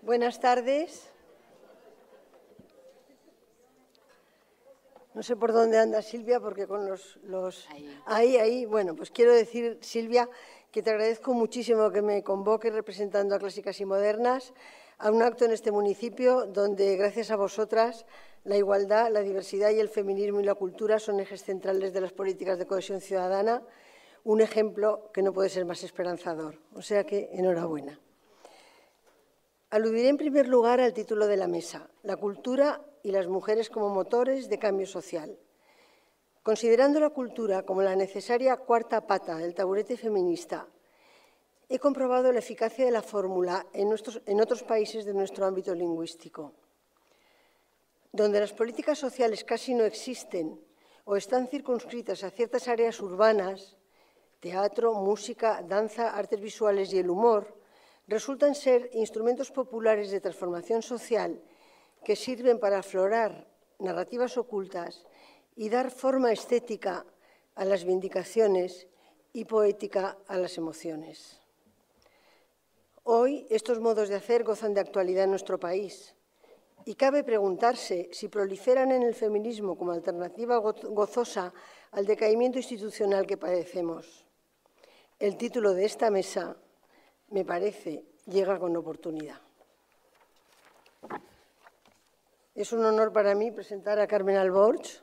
Buenas tardes. No sé por dónde anda Silvia, porque con los... Ahí. Bueno, pues quiero decir, Silvia, que te agradezco muchísimo que me convoques representando a Clásicas y Modernas a un acto en este municipio donde, gracias a vosotras, la igualdad, la diversidad y el feminismo y la cultura son ejes centrales de las políticas de cohesión ciudadana, un ejemplo que no puede ser más esperanzador. O sea que, enhorabuena. Aludiré en primer lugar al título de la mesa, la cultura y las mujeres como motores de cambio social. Considerando la cultura como la necesaria cuarta pata del taburete feminista, he comprobado la eficacia de la fórmula en otros países de nuestro ámbito lingüístico, donde las políticas sociales casi no existen o están circunscritas a ciertas áreas urbanas, teatro, música, danza, artes visuales y el humor, resultan ser instrumentos populares de transformación social que sirven para aflorar narrativas ocultas y dar forma estética a las vindicaciones y poética a las emociones. Hoy estos modos de hacer gozan de actualidad en nuestro país y cabe preguntarse si proliferan en el feminismo como alternativa gozosa al decaimiento institucional que padecemos. El título de esta mesa, me parece, llega con oportunidad. Es un honor para mí presentar a Carmen Alborch,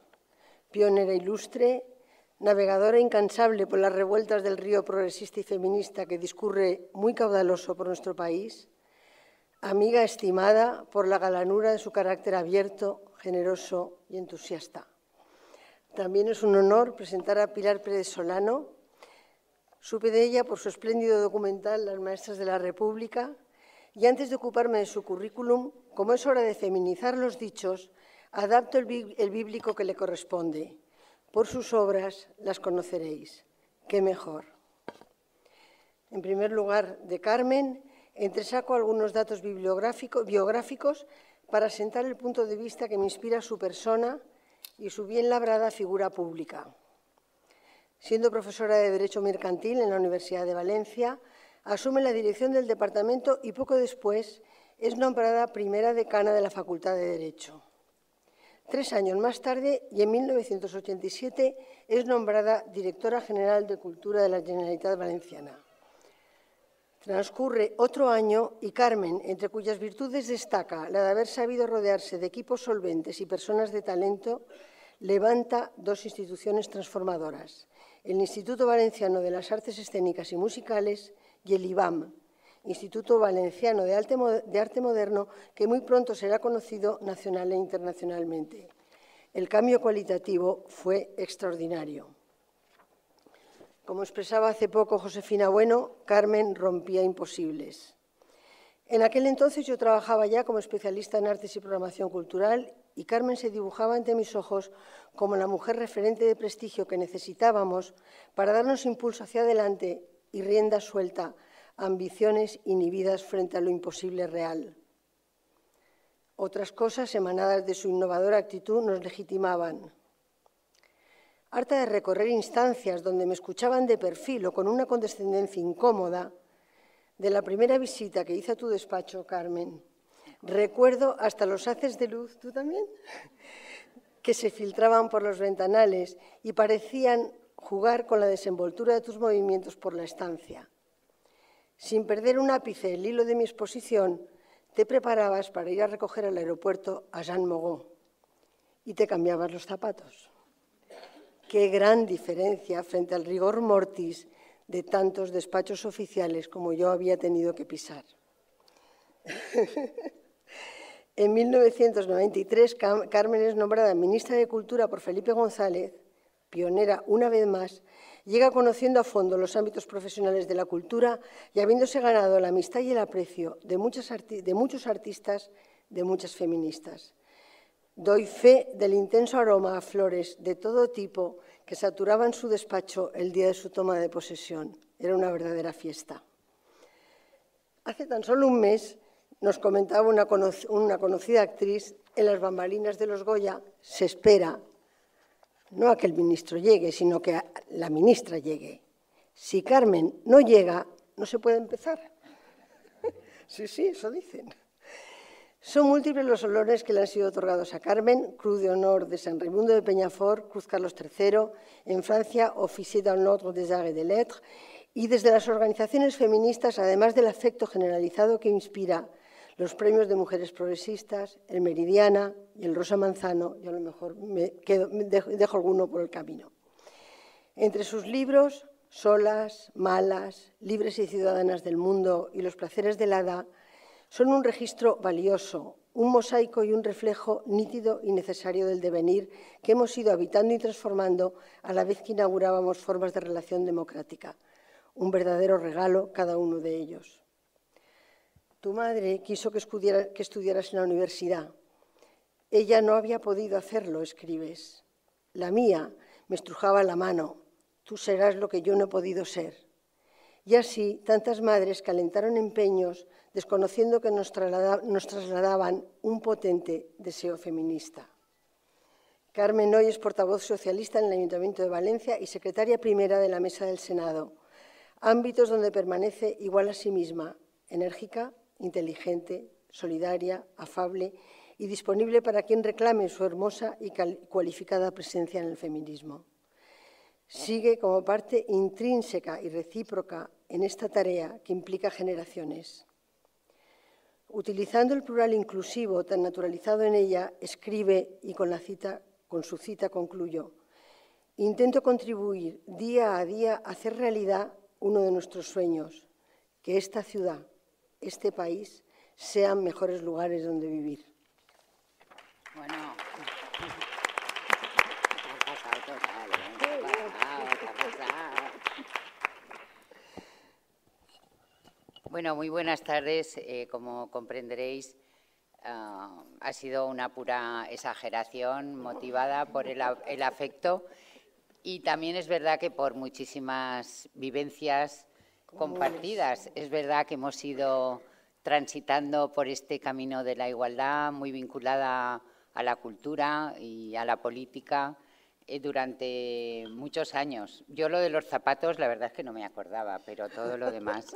pionera ilustre, navegadora incansable por las revueltas del río progresista y feminista que discurre muy caudaloso por nuestro país, amiga estimada por la galanura de su carácter abierto, generoso y entusiasta. También es un honor presentar a Pilar Pérez Solano. Supe de ella por su espléndido documental Las Maestras de la República y antes de ocuparme de su currículum, como es hora de feminizar los dichos, adapto el bíblico que le corresponde. Por sus obras las conoceréis. ¡Qué mejor! En primer lugar, de Carmen, entresaco algunos datos biográficos para sentar el punto de vista que me inspira su persona y su bien labrada figura pública. Siendo profesora de Derecho Mercantil en la Universidad de Valencia, asume la dirección del departamento y poco después es nombrada primera decana de la Facultad de Derecho. 3 años más tarde, y en 1987, es nombrada directora general de Cultura de la Generalitat Valenciana. Transcurre otro año y Carmen, entre cuyas virtudes destaca la de haber sabido rodearse de equipos solventes y personas de talento, levanta 2 instituciones transformadoras, el Instituto Valenciano de las Artes Escénicas y Musicales y el IVAM, Instituto Valenciano de Arte Moderno, que muy pronto será conocido nacional e internacionalmente. El cambio cualitativo fue extraordinario. Como expresaba hace poco Josefina Bueno, Carmen rompía imposibles. En aquel entonces yo trabajaba ya como especialista en artes y programación cultural y Carmen se dibujaba ante mis ojos como la mujer referente de prestigio que necesitábamos para darnos impulso hacia adelante y rienda suelta a ambiciones inhibidas frente a lo imposible real. Otras cosas emanadas de su innovadora actitud nos legitimaban. Harta de recorrer instancias donde me escuchaban de perfil o con una condescendencia incómoda, de la primera visita que hice a tu despacho, Carmen, recuerdo hasta los haces de luz, ¿tú también?, que se filtraban por los ventanales y parecían jugar con la desenvoltura de tus movimientos por la estancia. Sin perder un ápice el hilo de mi exposición, te preparabas para ir a recoger al aeropuerto a Jean Moreau y te cambiabas los zapatos. Qué gran diferencia frente al rigor mortis de tantos despachos oficiales como yo había tenido que pisar. En 1993, Carmen es nombrada ministra de Cultura por Felipe González, pionera una vez más, llega conociendo a fondo los ámbitos profesionales de la cultura y habiéndose ganado la amistad y el aprecio de muchos artistas, de muchas feministas. Doy fe del intenso aroma a flores de todo tipo que saturaban su despacho el día de su toma de posesión. Era una verdadera fiesta. Hace tan solo un mes nos comentaba una conocida actriz, en las bambalinas de los Goya se espera no a que el ministro llegue, sino que la ministra llegue. Si Carmen no llega, no se puede empezar. Sí, eso dicen. Son múltiples los honores que le han sido otorgados a Carmen: Cruz de Honor de San Raimundo de Peñafort, Cruz Carlos III, en Francia, Officier dans l'Ordre des Arts et des Lettres, y desde las organizaciones feministas, además del afecto generalizado que inspira los premios de mujeres progresistas, el Meridiana y el Rosa Manzano, y a lo mejor dejo alguno por el camino. Entre sus libros, Solas, Malas, Libres y Ciudadanas del Mundo y Los placeres del hada, son un registro valioso, un mosaico y un reflejo nítido y necesario del devenir que hemos ido habitando y transformando a la vez que inaugurábamos formas de relación democrática. Un verdadero regalo cada uno de ellos. Tu madre quiso que estudiaras en la universidad. Ella no había podido hacerlo, escribes. La mía me estrujaba la mano. Tú serás lo que yo no he podido ser. Y así, tantas madres que alentaron empeños desconociendo que nos trasladaban un potente deseo feminista. Carmen hoy es portavoz socialista en el Ayuntamiento de Valencia y secretaria primera de la Mesa del Senado, ámbitos donde permanece igual a sí misma, enérgica, inteligente, solidaria, afable y disponible para quien reclame su hermosa y cualificada presencia en el feminismo. Sigue como parte intrínseca y recíproca en esta tarea que implica generaciones. Utilizando el plural inclusivo tan naturalizado en ella, escribe, y con su cita concluyo: intento contribuir día a día a hacer realidad uno de nuestros sueños, que esta ciudad, este país, sean mejores lugares donde vivir. Bueno, bueno, muy buenas tardes. Como comprenderéis, ha sido una pura exageración motivada por el afecto, y también es verdad que por muchísimas vivencias compartidas. Es verdad que hemos ido transitando por este camino de la igualdad, muy vinculada a la cultura y a la política durante muchos años. Yo lo de los zapatos, la verdad es que no me acordaba, pero todo lo demás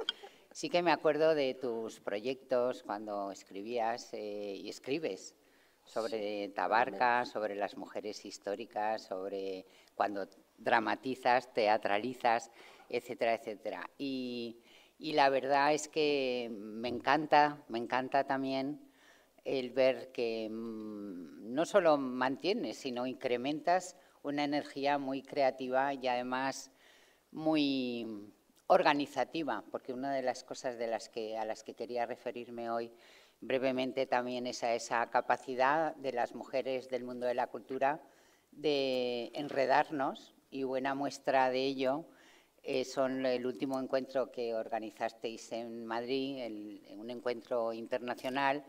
sí que me acuerdo de tus proyectos cuando escribías y escribes sobre Tabarca, sobre las mujeres históricas, sobre cuando dramatizas, teatralizas, etcétera, etcétera. Y la verdad es que me encanta también el ver que no solo mantienes, sino incrementas una energía muy creativa y además muy organizativa, porque una de las cosas a las que quería referirme hoy brevemente también es a esa capacidad de las mujeres del mundo de la cultura de enredarnos, y buena muestra de ello son el último encuentro que organizasteis en Madrid, un encuentro internacional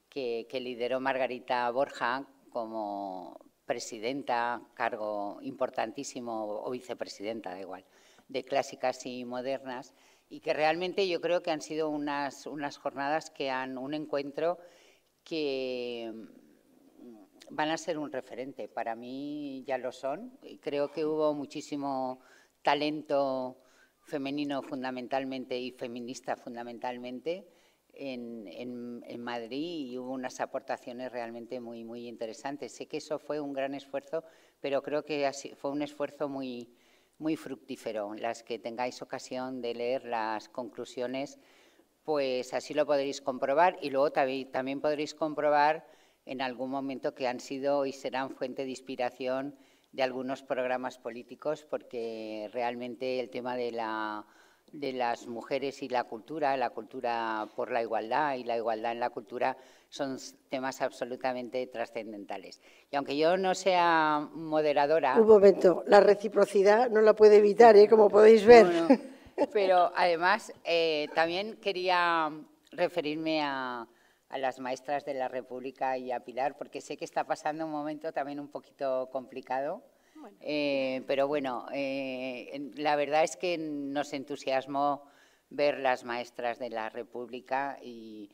que lideró Margarita Borja como presidenta, cargo importantísimo, o vicepresidenta, da igual, de Clásicas y Modernas, y que realmente yo creo que han sido unas jornadas un encuentro que van a ser un referente. Para mí ya lo son, y creo que hubo muchísimo talento femenino fundamentalmente y feminista fundamentalmente en Madrid, y hubo unas aportaciones realmente muy, muy interesantes. Sé que eso fue un gran esfuerzo, pero creo que fue un esfuerzo muy, muy fructífero. Las que tengáis ocasión de leer las conclusiones, pues así lo podréis comprobar, y luego también podréis comprobar en algún momento que han sido y serán fuente de inspiración de algunos programas políticos, porque realmente el tema de las mujeres y la cultura por la igualdad y la igualdad en la cultura son temas absolutamente trascendentales. Y aunque yo no sea moderadora... Un momento, la reciprocidad no la puede evitar, como podéis ver. No, pero además también quería referirme a las maestras de la República y a Pilar, porque sé que está pasando un momento también un poquito complicado. Bueno. Pero bueno, la verdad es que nos entusiasmó ver las maestras de la República, y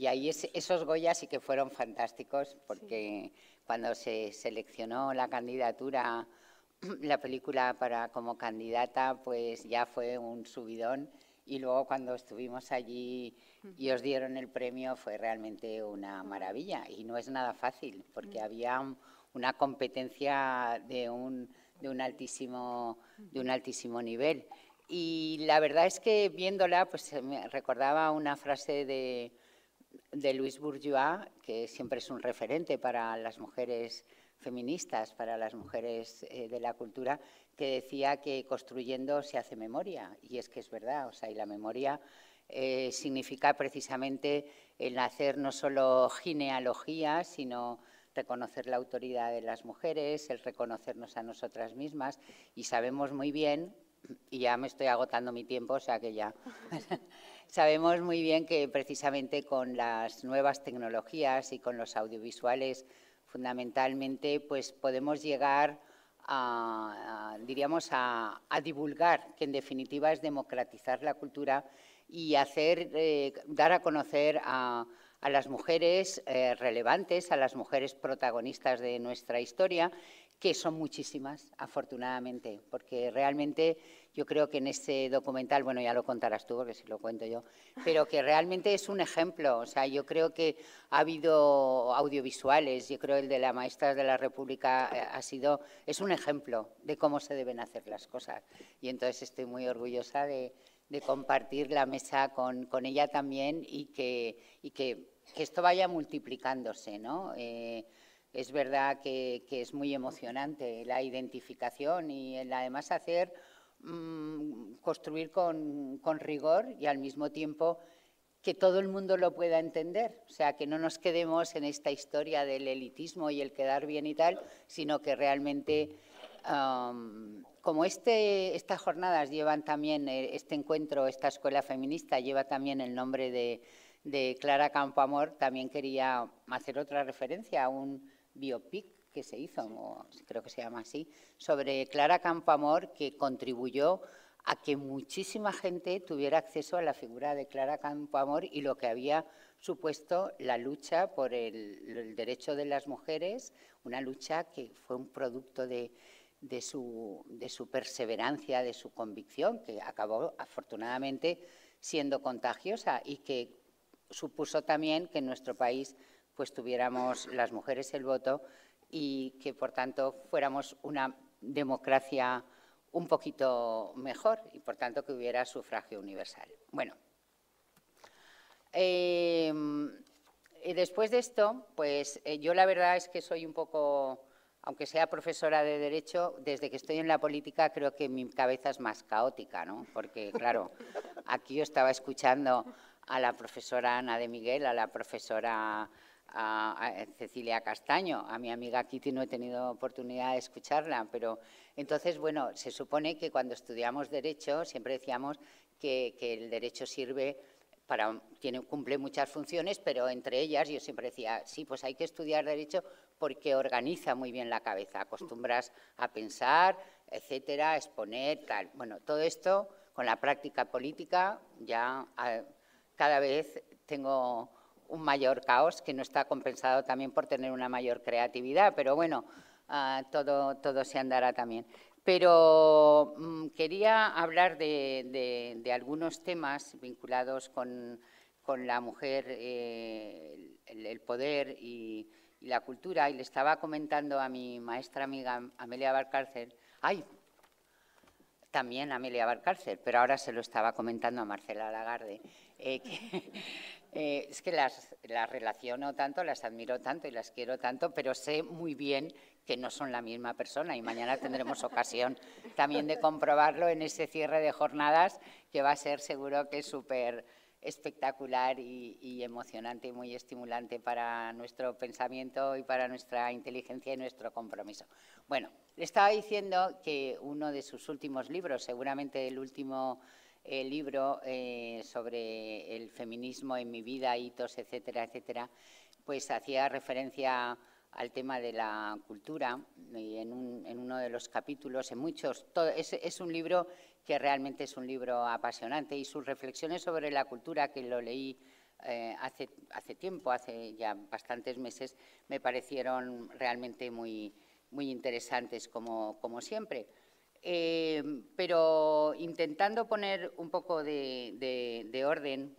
ahí esos Goya sí que fueron fantásticos, porque cuando se seleccionó la candidatura, la película como candidata, pues ya fue un subidón, y luego cuando estuvimos allí y os dieron el premio fue realmente una maravilla. Y no es nada fácil, porque había una competencia de un altísimo nivel. Y la verdad es que viéndola, pues me recordaba una frase de Louise Bourgeois, que siempre es un referente para las mujeres feministas, para las mujeres de la cultura, que decía que construyendo se hace memoria. Y es que es verdad, o sea, y la memoria significa precisamente el hacer no solo genealogía, sino reconocer la autoridad de las mujeres, el reconocernos a nosotras mismas, y sabemos muy bien, y ya me estoy agotando mi tiempo, o sea que ya sabemos muy bien que precisamente con las nuevas tecnologías y con los audiovisuales fundamentalmente, pues podemos llegar diríamos, a divulgar, que en definitiva es democratizar la cultura y hacer, dar a conocer a las mujeres relevantes, a las mujeres protagonistas de nuestra historia, que son muchísimas, afortunadamente, porque realmente yo creo que en este documental, bueno, ya lo contarás tú, porque si lo cuento yo, pero que realmente es un ejemplo. O sea, yo creo que ha habido audiovisuales, yo creo el de la Maestras de la República es un ejemplo de cómo se deben hacer las cosas. Y entonces estoy muy orgullosa de compartir la mesa con ella también y que esto vaya multiplicándose, ¿no? Es verdad que es muy emocionante la identificación y el además hacer, construir con rigor y al mismo tiempo que todo el mundo lo pueda entender. O sea, que no nos quedemos en esta historia del elitismo y el quedar bien y tal, sino que realmente, como estas jornadas llevan también, este encuentro, esta escuela feminista lleva también el nombre de Clara Campoamor, también quería hacer otra referencia a un biopic que se hizo, o creo que se llama así, sobre Clara Campoamor, que contribuyó a que muchísima gente tuviera acceso a la figura de Clara Campoamor y lo que había supuesto la lucha por el derecho de las mujeres, una lucha que fue un producto de su perseverancia, de su convicción, que acabó afortunadamente siendo contagiosa y que supuso también que en nuestro país pues tuviéramos las mujeres el voto y que, por tanto, fuéramos una democracia un poquito mejor y, por tanto, que hubiera sufragio universal. Bueno, después de esto, pues yo la verdad es que soy un poco, aunque sea profesora de Derecho, desde que estoy en la política creo que mi cabeza es más caótica, ¿no? Porque, claro, aquí yo estaba escuchando a la profesora Ana de Miguel, a la profesora a Cecilia Castaño, a mi amiga Kitty no he tenido oportunidad de escucharla, pero entonces, bueno, se supone que cuando estudiamos Derecho siempre decíamos que el Derecho sirve cumple muchas funciones, pero entre ellas yo siempre decía, sí, pues hay que estudiar Derecho porque organiza muy bien la cabeza, acostumbras a pensar, etcétera, a exponer, tal. Bueno, todo esto con la práctica política ya cada vez tengo un mayor caos que no está compensado también por tener una mayor creatividad, pero bueno, todo se andará también. Pero quería hablar de algunos temas vinculados con la mujer, el poder y la cultura, y le estaba comentando a mi maestra amiga Amelia Valcárcel, también Amelia Valcárcel, pero ahora se lo estaba comentando a Marcela Lagarde, es que las relaciono tanto, las admiro tanto y las quiero tanto, pero sé muy bien que no son la misma persona y mañana tendremos ocasión también de comprobarlo en ese cierre de jornadas que va a ser seguro que súper espectacular y emocionante y muy estimulante para nuestro pensamiento y para nuestra inteligencia y nuestro compromiso. Bueno, le estaba diciendo que uno de sus últimos libros, seguramente el último libro sobre el feminismo en mi vida, hitos, etcétera, etcétera, pues hacía referencia al tema de la cultura y en uno de los capítulos, en muchos, es un libro que realmente es un libro apasionante y sus reflexiones sobre la cultura, que lo leí hace tiempo, hace ya bastantes meses, me parecieron realmente muy interesantes como siempre. Pero intentando poner un poco de orden,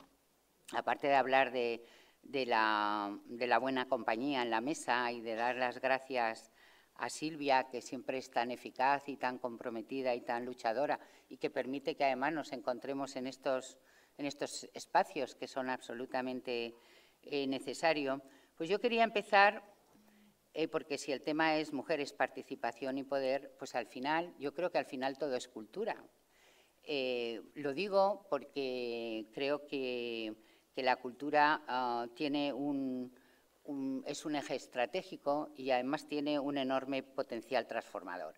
aparte de hablar de la buena compañía en la mesa y de dar las gracias a Silvia, que siempre es tan eficaz y tan comprometida y tan luchadora y que permite que además nos encontremos en estos espacios que son absolutamente necesarios, pues yo quería empezar, porque si el tema es mujeres, participación y poder, pues al final, yo creo que al final todo es cultura. Lo digo porque creo que la cultura tiene es un eje estratégico y además tiene un enorme potencial transformador.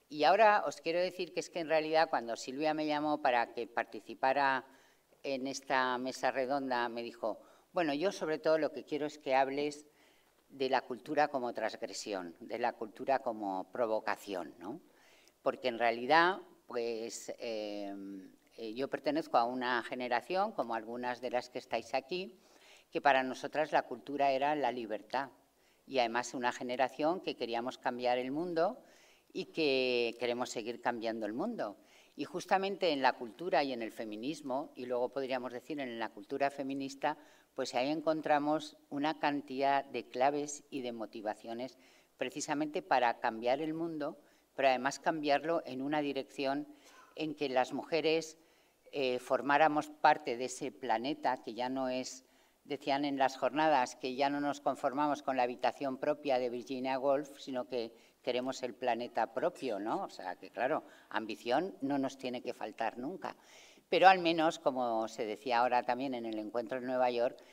Y ahora os quiero decir que es que en realidad cuando Silvia me llamó para que participara en esta mesa redonda, me dijo, bueno, yo sobre todo lo que quiero es que hables de la cultura como transgresión, de la cultura como provocación, ¿no? Porque en realidad, pues yo pertenezco a una generación, como algunas de las que estáis aquí, que para nosotras la cultura era la libertad y además una generación que queríamos cambiar el mundo y que queremos seguir cambiando el mundo. Y justamente en la cultura y en el feminismo, y luego podríamos decir en la cultura feminista, pues ahí encontramos una cantidad de claves y de motivaciones precisamente para cambiar el mundo, pero además cambiarlo en una dirección en que las mujeres formáramos parte de ese planeta que ya no es, decían en las jornadas, que ya no nos conformamos con la habitación propia de Virginia Woolf, sino que queremos el planeta propio, ¿no? O sea, que claro, ambición no nos tiene que faltar nunca. Pero al menos, como se decía ahora también en el encuentro en Nueva York,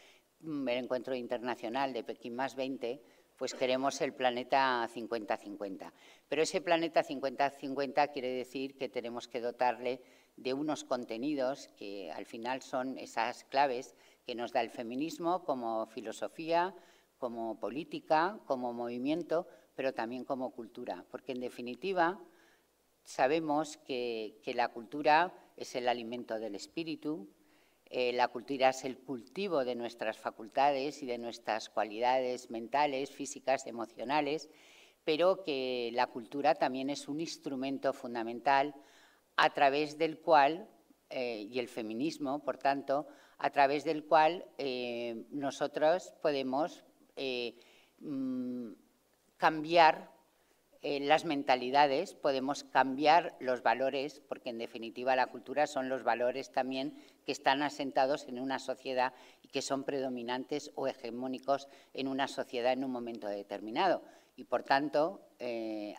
el encuentro internacional de Pekín más 20, pues queremos el planeta 50-50. Pero ese planeta 50-50 quiere decir que tenemos que dotarle de unos contenidos que al final son esas claves que nos da el feminismo como filosofía, como política, como movimiento, pero también como cultura. Porque en definitiva sabemos que la cultura es el alimento del espíritu, la cultura es el cultivo de nuestras facultades y de nuestras cualidades mentales, físicas, emocionales, pero que la cultura también es un instrumento fundamental a través del cual, y el feminismo, por tanto, a través del cual nosotros podemos cambiar las mentalidades, podemos cambiar los valores, porque en definitiva la cultura son los valores también que están asentados en una sociedad y que son predominantes o hegemónicos en una sociedad en un momento determinado. Y por tanto,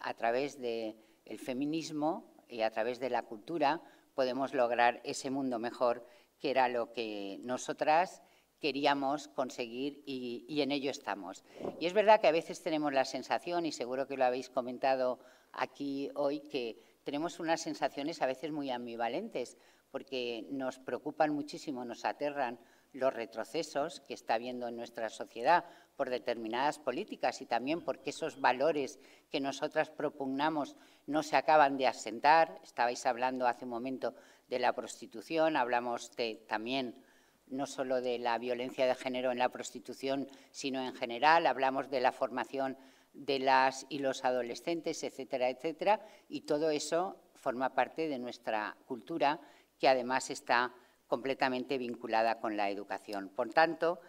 a través del feminismo y a través de la cultura podemos lograr ese mundo mejor, que era lo que nosotras queríamos conseguir y en ello estamos. Y es verdad que a veces tenemos la sensación, y seguro que lo habéis comentado aquí hoy, que tenemos unas sensaciones a veces muy ambivalentes, porque nos preocupan muchísimo, nos aterran los retrocesos que está habiendo en nuestra sociedad por determinadas políticas y también porque esos valores que nosotras propugnamos no se acaban de asentar. Estabais hablando hace un momento de la prostitución, hablamos también no solo de la violencia de género en la prostitución, sino en general, hablamos de la formación de las y los adolescentes, etcétera, etcétera, y todo eso forma parte de nuestra cultura, que además está completamente vinculada con la educación. Por tanto,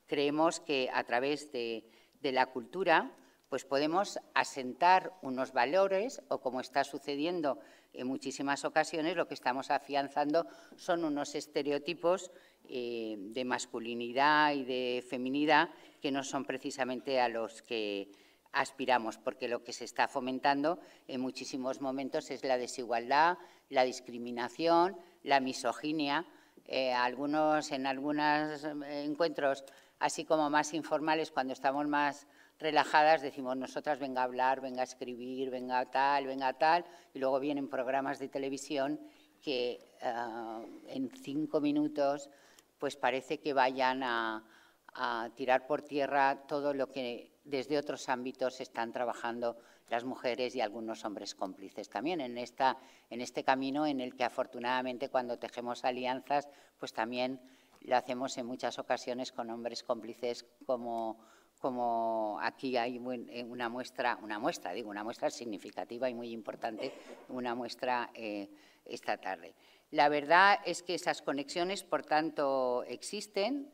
creemos que a través de la cultura pues podemos asentar unos valores o, como está sucediendo en muchísimas ocasiones, lo que estamos afianzando son unos estereotipos de masculinidad y de feminidad que no son precisamente a los que aspiramos, porque lo que se está fomentando en muchísimos momentos es la desigualdad, la discriminación, la misoginia. En algunos encuentros así como más informales, cuando estamos más relajadas, decimos nosotras venga a hablar, venga a escribir, venga tal, y luego vienen programas de televisión que en 5 minutos pues parece que vayan a tirar por tierra todo lo que desde otros ámbitos están trabajando las mujeres y algunos hombres cómplices también en este camino en el que afortunadamente cuando tejemos alianzas pues también lo hacemos en muchas ocasiones con hombres cómplices como como aquí hay una muestra significativa y muy importante, una muestra esta tarde. La verdad es que esas conexiones, por tanto, existen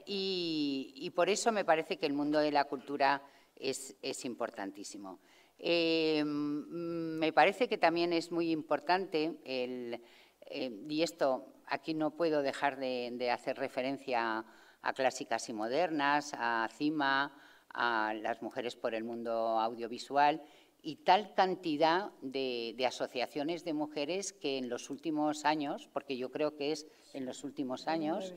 y por eso me parece que el mundo de la cultura es importantísimo. Me parece que también es muy importante, y esto aquí no puedo dejar de hacer referencia a Clásicas y Modernas, a CIMA, a las Mujeres por el Mundo Audiovisual y tal cantidad de asociaciones de mujeres que en los últimos años, porque yo creo que es en los últimos años,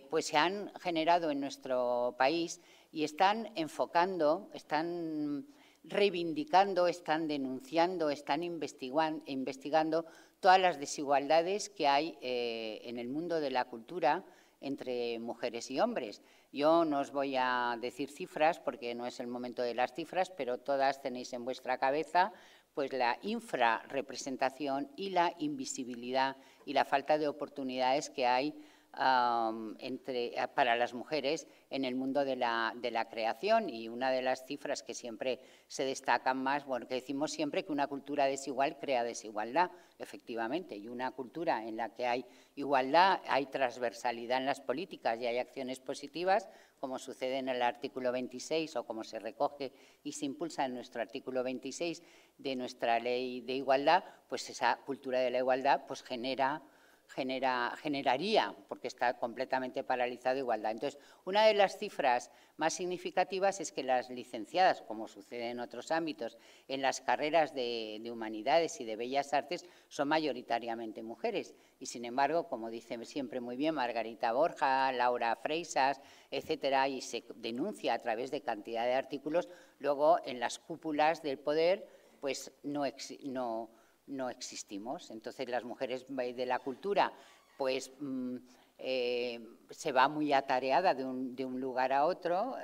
pues se han generado en nuestro país y están enfocando, están reivindicando, están denunciando, están investigando todas las desigualdades que hay en el mundo de la cultura entre mujeres y hombres. Yo no os voy a decir cifras porque no es el momento de las cifras, pero todas tenéis en vuestra cabeza pues la infrarrepresentación y la invisibilidad y la falta de oportunidades que hay para las mujeres en el mundo de la creación. Y una de las cifras que siempre se destacan más, bueno, que decimos siempre que una cultura desigual crea desigualdad, efectivamente, y una cultura en la que hay igualdad, hay transversalidad en las políticas y hay acciones positivas, como sucede en el artículo 26 o como se recoge y se impulsa en nuestro artículo 26 de nuestra ley de igualdad, pues esa cultura de la igualdad pues generaría, porque está completamente paralizada igualdad. Entonces, una de las cifras más significativas es que las licenciadas, como sucede en otros ámbitos, en las carreras de humanidades y de bellas artes, son mayoritariamente mujeres. Y, sin embargo, como dice siempre muy bien Margarita Borja, Laura Freisas, etcétera, y se denuncia a través de cantidad de artículos, luego en las cúpulas del poder, pues no existimos. Entonces, las mujeres de la cultura, pues se va muy atareada de un lugar a otro,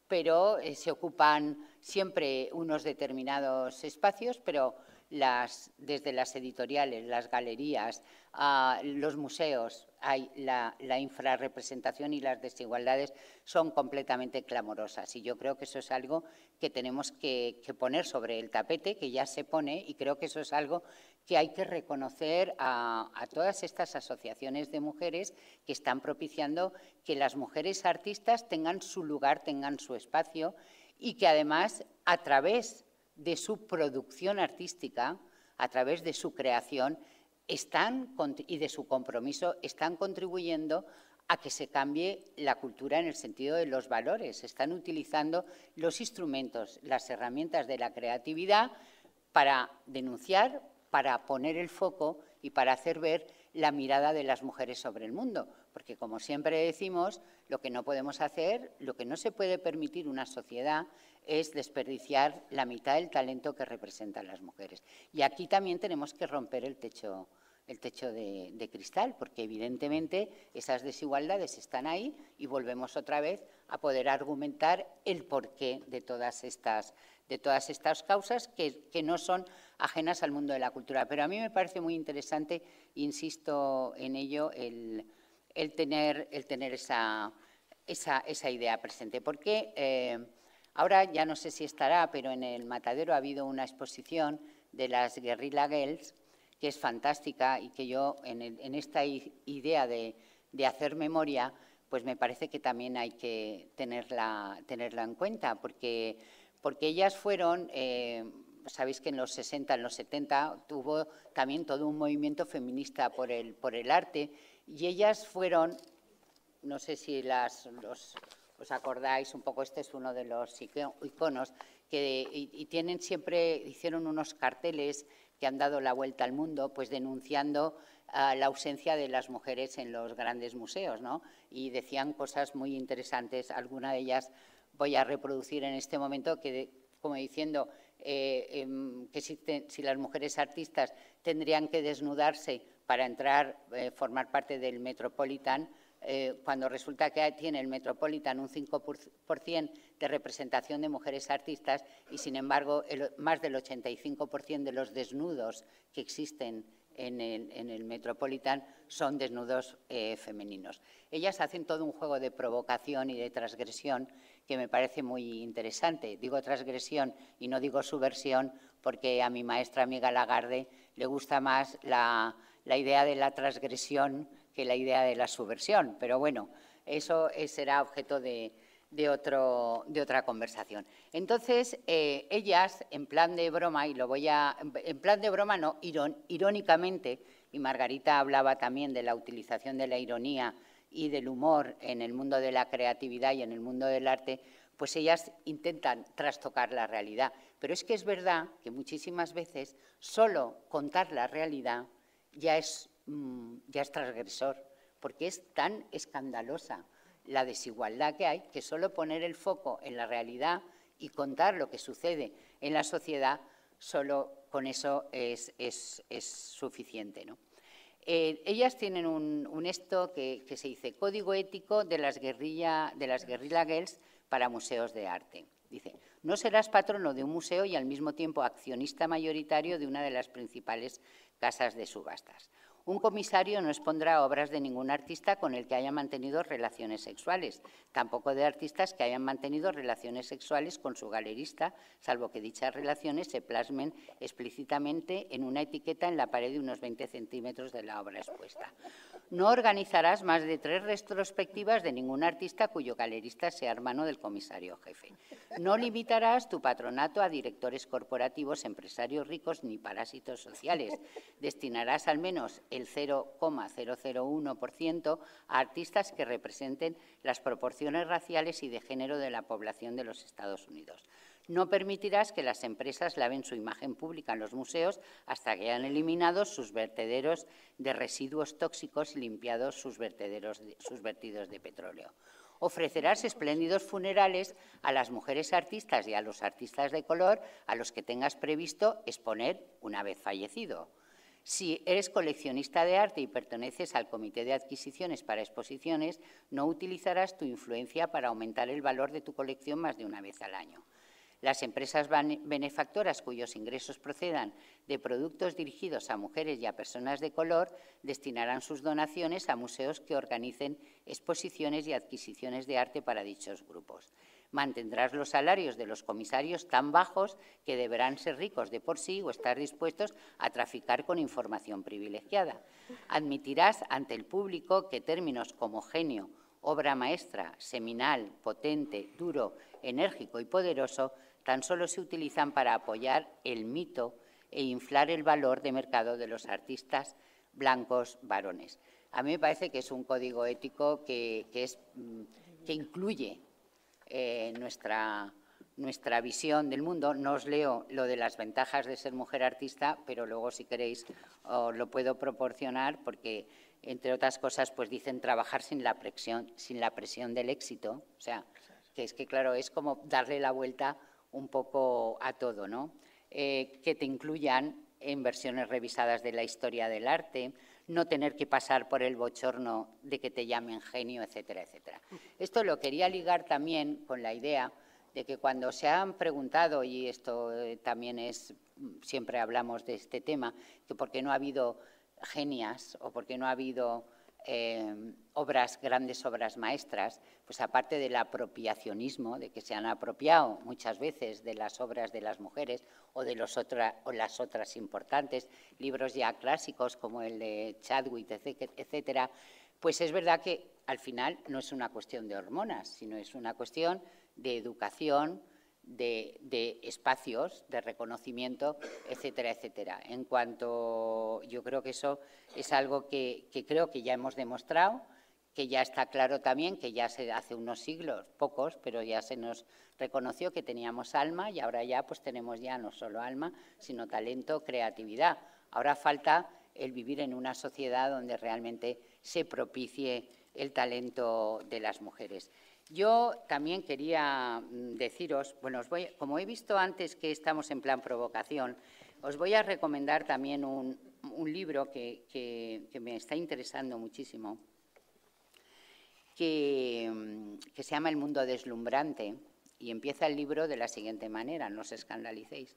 pero se ocupan siempre unos determinados espacios, pero desde las editoriales, las galerías, los museos, la infrarrepresentación y las desigualdades son completamente clamorosas. Y yo creo que eso es algo que tenemos que poner sobre el tapete, que ya se pone, y creo que eso es algo que hay que reconocer a todas estas asociaciones de mujeres que están propiciando que las mujeres artistas tengan su lugar, tengan su espacio y que además a través de su producción artística, a través de su creación y de su compromiso, están contribuyendo a que se cambie la cultura en el sentido de los valores. Están utilizando los instrumentos, las herramientas de la creatividad para denunciar, para poner el foco y para hacer ver la mirada de las mujeres sobre el mundo. Porque, como siempre decimos, lo que no podemos hacer, lo que no se puede permitir una sociedad es desperdiciar la mitad del talento que representan las mujeres. Y aquí también tenemos que romper el techo de cristal, porque evidentemente esas desigualdades están ahí y volvemos otra vez a poder argumentar el porqué de todas estas causas que no son ajenas al mundo de la cultura. Pero a mí me parece muy interesante, insisto en ello, el tener esa idea presente. Porque ahora ya no sé si estará, pero en el Matadero ha habido una exposición de las Guerrilla Girls, que es fantástica y que yo, en esta idea de hacer memoria, pues me parece que también hay que tenerla en cuenta, porque ellas fueron, sabéis que en los 60, en los 70, tuvo también todo un movimiento feminista por el arte, y ellas fueron, no sé si os acordáis un poco, este es uno de los iconos, y hicieron unos carteles que han dado la vuelta al mundo, pues denunciando la ausencia de las mujeres en los grandes museos, ¿no? Y decían cosas muy interesantes, alguna de ellas voy a reproducir en este momento, como diciendo que si las mujeres artistas tendrían que desnudarse para formar parte del Metropolitan, cuando resulta que tiene el Metropolitan un 5% de representación de mujeres artistas y, sin embargo, más del 85% de los desnudos que existen en el Metropolitan son desnudos femeninos. Ellas hacen todo un juego de provocación y de transgresión que me parece muy interesante. Digo transgresión y no digo subversión porque a mi maestra amiga Lagarde le gusta más la idea de la transgresión que la idea de la subversión. Pero bueno, eso será objeto de otra conversación. Entonces, ellas, en plan de broma, en plan de broma no, irónicamente, y Margarita hablaba también de la utilización de la ironía y del humor en el mundo de la creatividad y en el mundo del arte, pues ellas intentan trastocar la realidad. Pero es que es verdad que muchísimas veces solo contar la realidad ya es transgresor, porque es tan escandalosa la desigualdad que hay, que solo poner el foco en la realidad y contar lo que sucede en la sociedad, solo con eso es suficiente, ¿no? Ellas tienen un esto que se dice Código Ético de las Guerrilla Girls para Museos de Arte. Dice, no serás patrono de un museo y al mismo tiempo accionista mayoritario de una de las principales casas de subastas. Un comisario no expondrá obras de ningún artista con el que haya mantenido relaciones sexuales, tampoco de artistas que hayan mantenido relaciones sexuales con su galerista, salvo que dichas relaciones se plasmen explícitamente en una etiqueta en la pared de unos 20 centímetros de la obra expuesta. No organizarás más de 3 retrospectivas de ningún artista cuyo galerista sea hermano del comisario jefe. No limitarás tu patronato a directores corporativos, empresarios ricos ni parásitos sociales. Destinarás al menos el 0,001% a artistas que representen las proporciones raciales y de género de la población de los Estados Unidos. No permitirás que las empresas laven su imagen pública en los museos hasta que hayan eliminado sus vertederos de residuos tóxicos y limpiado sus vertidos de petróleo. Ofrecerás espléndidos funerales a las mujeres artistas y a los artistas de color a los que tengas previsto exponer una vez fallecido. Si eres coleccionista de arte y perteneces al Comité de Adquisiciones para Exposiciones, no utilizarás tu influencia para aumentar el valor de tu colección más de una vez al año. Las empresas benefactoras cuyos ingresos procedan de productos dirigidos a mujeres y a personas de color destinarán sus donaciones a museos que organicen exposiciones y adquisiciones de arte para dichos grupos. Mantendrás los salarios de los comisarios tan bajos que deberán ser ricos de por sí o estar dispuestos a traficar con información privilegiada. Admitirás ante el público que términos como genio, obra maestra, seminal, potente, duro, enérgico y poderoso tan solo se utilizan para apoyar el mito e inflar el valor de mercado de los artistas blancos varones. A mí me parece que es un código ético que incluye nuestra visión del mundo. No os leo lo de las ventajas de ser mujer artista, pero luego, si queréis, os lo puedo proporcionar porque, entre otras cosas, pues dicen trabajar sin la presión del éxito. O sea, que es que, claro, es como darle la vuelta un poco a todo, ¿no? Que te incluyan en versiones revisadas de la historia del arte, no tener que pasar por el bochorno de que te llamen genio, etcétera, etcétera. Esto lo quería ligar también con la idea de que cuando se han preguntado, y esto también siempre hablamos de este tema, que por qué no ha habido genias o por qué no ha habido grandes obras maestras, pues aparte del apropiacionismo, de que se han apropiado muchas veces de las obras de las mujeres o de las otras importantes, libros ya clásicos como el de Chadwick, etcétera, pues es verdad que al final no es una cuestión de hormonas, sino es una cuestión de educación, de espacios, de reconocimiento, etcétera, etcétera. En cuanto, yo creo que eso es algo que creo que ya hemos demostrado, que ya está claro también, que ya hace unos siglos, pocos, pero ya se nos reconoció que teníamos alma y ahora ya pues tenemos ya no solo alma, sino talento, creatividad. Ahora falta el vivir en una sociedad donde realmente se propicie el talento de las mujeres. Yo también quería deciros, bueno, como he visto antes que estamos en plan provocación, os voy a recomendar también un libro que me está interesando muchísimo, que se llama El mundo deslumbrante, y empieza el libro de la siguiente manera, no os escandalicéis.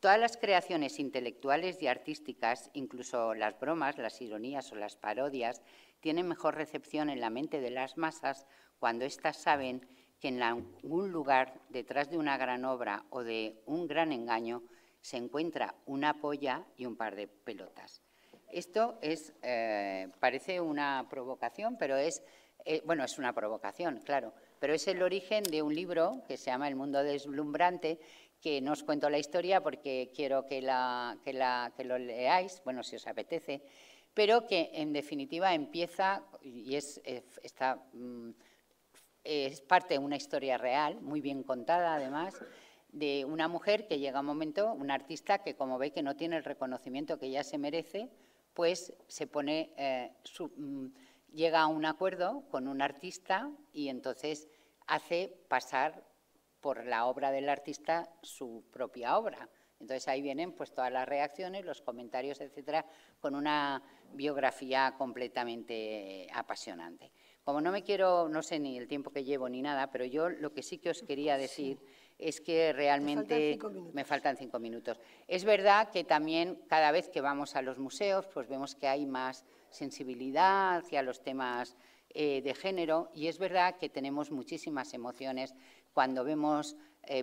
Todas las creaciones intelectuales y artísticas, incluso las bromas, las ironías o las parodias, tienen mejor recepción en la mente de las masas cuando éstas saben que en algún lugar, detrás de una gran obra o de un gran engaño, se encuentra una polla y un par de pelotas. Esto es, parece una provocación, pero es, bueno, es una provocación, claro, pero es el origen de un libro que se llama El mundo deslumbrante, que no os cuento la historia porque quiero que lo leáis, bueno, si os apetece, pero que en definitiva empieza y es parte de una historia real, muy bien contada además, de una mujer que llega a un momento, una artista que como ve que no tiene el reconocimiento que ella se merece, pues se pone, llega a un acuerdo con un artista y entonces hace pasar por la obra del artista su propia obra. Entonces ahí vienen pues todas las reacciones, los comentarios, etcétera, con una biografía completamente apasionante. Como no me quiero, no sé ni el tiempo que llevo ni nada, pero yo lo que sí que os quería decir es que realmente me faltan 5 minutos. Es verdad que también cada vez que vamos a los museos pues vemos que hay más sensibilidad hacia los temas de género y es verdad que tenemos muchísimas emociones cuando vemos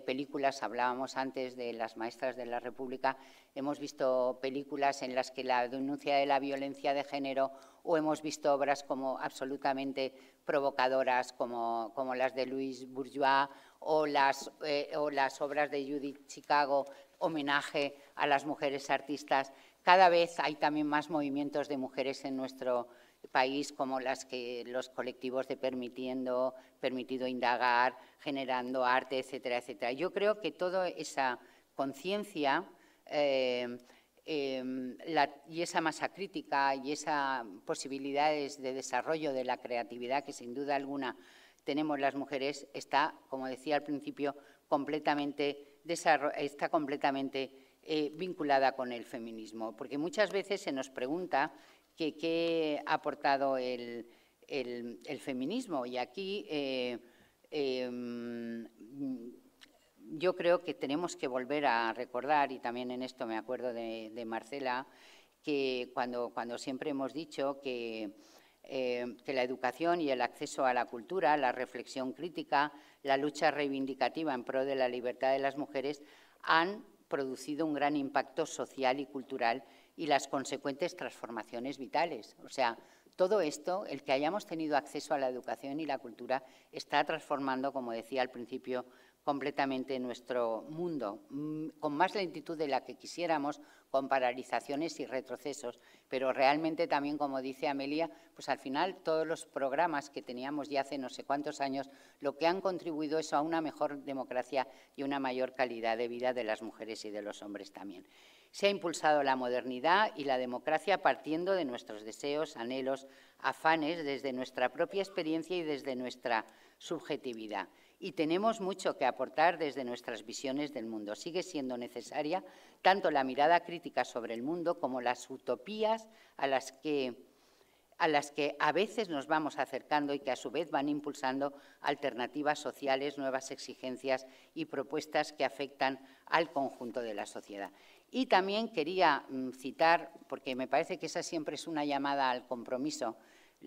películas, hablábamos antes de Las maestras de la República, hemos visto películas en las que la denuncia de la violencia de género o hemos visto obras como absolutamente provocadoras como las de Louis Bourgeois o las obras de Judith Chicago, homenaje a las mujeres artistas. Cada vez hay también más movimientos de mujeres en nuestro país, como los colectivos de Permitido Indagar, Generando Arte, etcétera, etcétera. Yo creo que toda esa conciencia y esa masa crítica y esas posibilidades de desarrollo de la creatividad que sin duda alguna tenemos las mujeres está, como decía al principio, completamente vinculada con el feminismo, porque muchas veces se nos pregunta qué ha aportado el feminismo y aquí yo creo que tenemos que volver a recordar, y también en esto me acuerdo de Marcela, que cuando siempre hemos dicho que la educación y el acceso a la cultura, la reflexión crítica, la lucha reivindicativa en pro de la libertad de las mujeres han producido un gran impacto social y cultural y las consecuentes transformaciones vitales. O sea, todo esto, el que hayamos tenido acceso a la educación y la cultura, está transformando, como decía al principio, completamente nuestro mundo, con más lentitud de la que quisiéramos, con paralizaciones y retrocesos, pero realmente también, como dice Amelia, pues al final todos los programas que teníamos ya hace no sé cuántos años, lo que han contribuido es a una mejor democracia y una mayor calidad de vida de las mujeres y de los hombres también. Se ha impulsado la modernidad y la democracia partiendo de nuestros deseos, anhelos, afanes, desde nuestra propia experiencia y desde nuestra subjetividad. Y tenemos mucho que aportar desde nuestras visiones del mundo. Sigue siendo necesaria tanto la mirada crítica sobre el mundo como las utopías a las que a veces nos vamos acercando y que a su vez van impulsando alternativas sociales, nuevas exigencias y propuestas que afectan al conjunto de la sociedad. Y también quería citar, porque me parece que esa siempre es una llamada al compromiso,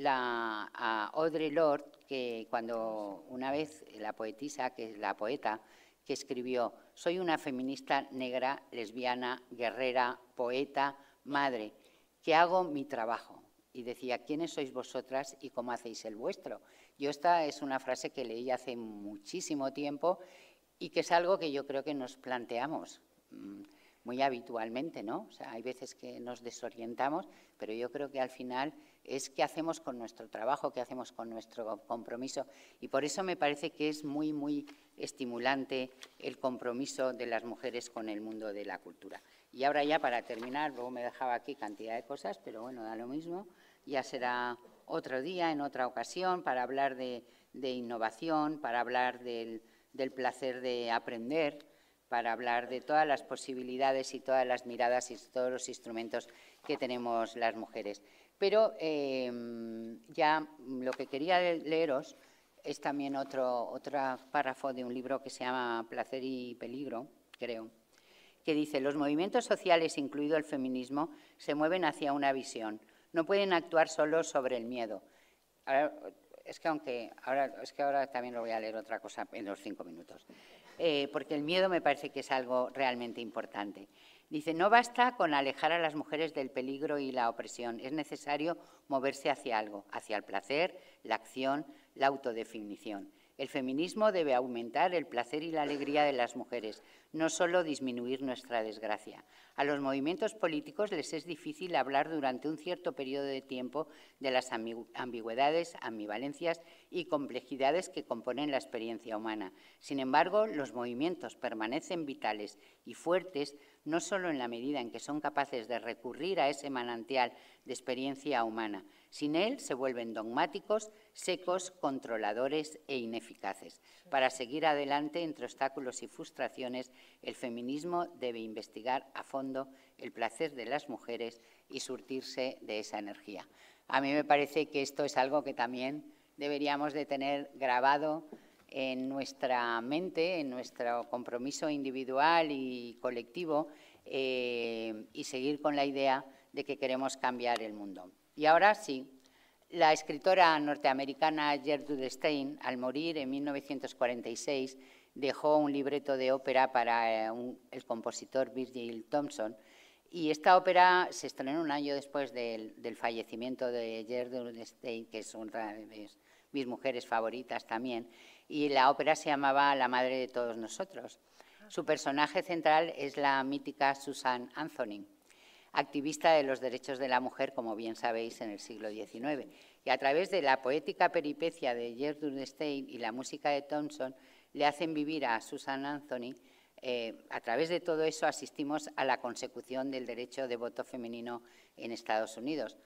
a Audre Lorde, que cuando una vez la poetisa, que es la poeta, que escribió: soy una feminista negra, lesbiana, guerrera, poeta, madre, que hago mi trabajo. Y decía: ¿quiénes sois vosotras y cómo hacéis el vuestro? Yo esta es una frase que leí hace muchísimo tiempo y que es algo que yo creo que nos planteamos muy habitualmente, ¿no? O sea, hay veces que nos desorientamos, pero yo creo que al final es qué hacemos con nuestro trabajo, qué hacemos con nuestro compromiso. Y por eso me parece que es muy, muy estimulante el compromiso de las mujeres con el mundo de la cultura. Y ahora ya para terminar, luego me dejaba aquí cantidad de cosas, pero bueno, da lo mismo. Ya será otro día, en otra ocasión, para hablar de innovación, para hablar del placer de aprender, para hablar de todas las posibilidades y todas las miradas y todos los instrumentos que tenemos las mujeres. Pero ya lo que quería leeros es también otro párrafo de un libro que se llama Placer y Peligro, creo, que dice: los movimientos sociales, incluido el feminismo, se mueven hacia una visión. No pueden actuar solo sobre el miedo. Ahora también lo voy a leer otra cosa en los 5 minutos, porque el miedo me parece que es algo realmente importante. Dice: no basta con alejar a las mujeres del peligro y la opresión, es necesario moverse hacia algo, hacia el placer, la acción, la autodefinición. El feminismo debe aumentar el placer y la alegría de las mujeres, no solo disminuir nuestra desgracia. A los movimientos políticos les es difícil hablar durante un cierto periodo de tiempo de las ambigüedades, ambivalencias y complejidades que componen la experiencia humana. Sin embargo, los movimientos permanecen vitales y fuertes no solo en la medida en que son capaces de recurrir a ese manantial de experiencia humana. Sin él se vuelven dogmáticos, secos, controladores e ineficaces. Para seguir adelante entre obstáculos y frustraciones, el feminismo debe investigar a fondo el placer de las mujeres y surtirse de esa energía. A mí me parece que esto es algo que también deberíamos de tener grabado en nuestra mente, en nuestro compromiso individual y colectivo, y seguir con la idea de que queremos cambiar el mundo. Y ahora sí, la escritora norteamericana Gertrude Stein, al morir en 1946, dejó un libreto de ópera para el compositor Virgil Thomson, y esta ópera se estrenó un año después del fallecimiento de Gertrude Stein, que es una de mis mujeres favoritas también, y la ópera se llamaba La madre de todos nosotros. Su personaje central es la mítica Susan Anthony, activista de los derechos de la mujer, como bien sabéis, en el siglo XIX. Y a través de la poética peripecia de Gertrude Stein y la música de Thomson, le hacen vivir a Susan Anthony. A través de todo eso asistimos a la consecución del derecho de voto femenino en Estados Unidos.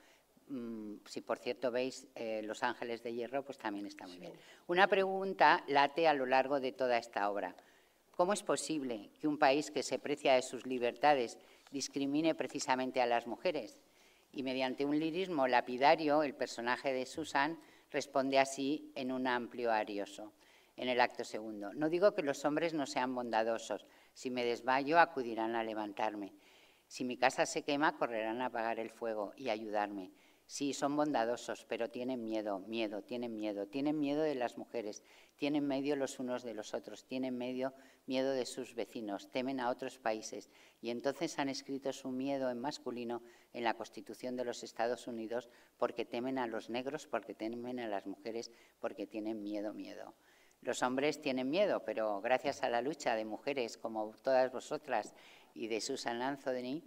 Si por cierto veis Los Ángeles de Hierro, pues también está muy bien. Una pregunta late a lo largo de toda esta obra. ¿Cómo es posible que un país que se precia de sus libertades discrimine precisamente a las mujeres? Y mediante un lirismo lapidario, el personaje de Susan responde así en un amplio arioso, en el acto segundo. No digo que los hombres no sean bondadosos. Si me desmayo, acudirán a levantarme. Si mi casa se quema, correrán a apagar el fuego y ayudarme. Sí, son bondadosos, pero tienen miedo de las mujeres, tienen miedo los unos de los otros, tienen miedo de sus vecinos, temen a otros países y entonces han escrito su miedo en masculino en la Constitución de los Estados Unidos porque temen a los negros, porque temen a las mujeres, porque tienen miedo. Los hombres tienen miedo, pero gracias a la lucha de mujeres como todas vosotras y de Susan Anthony,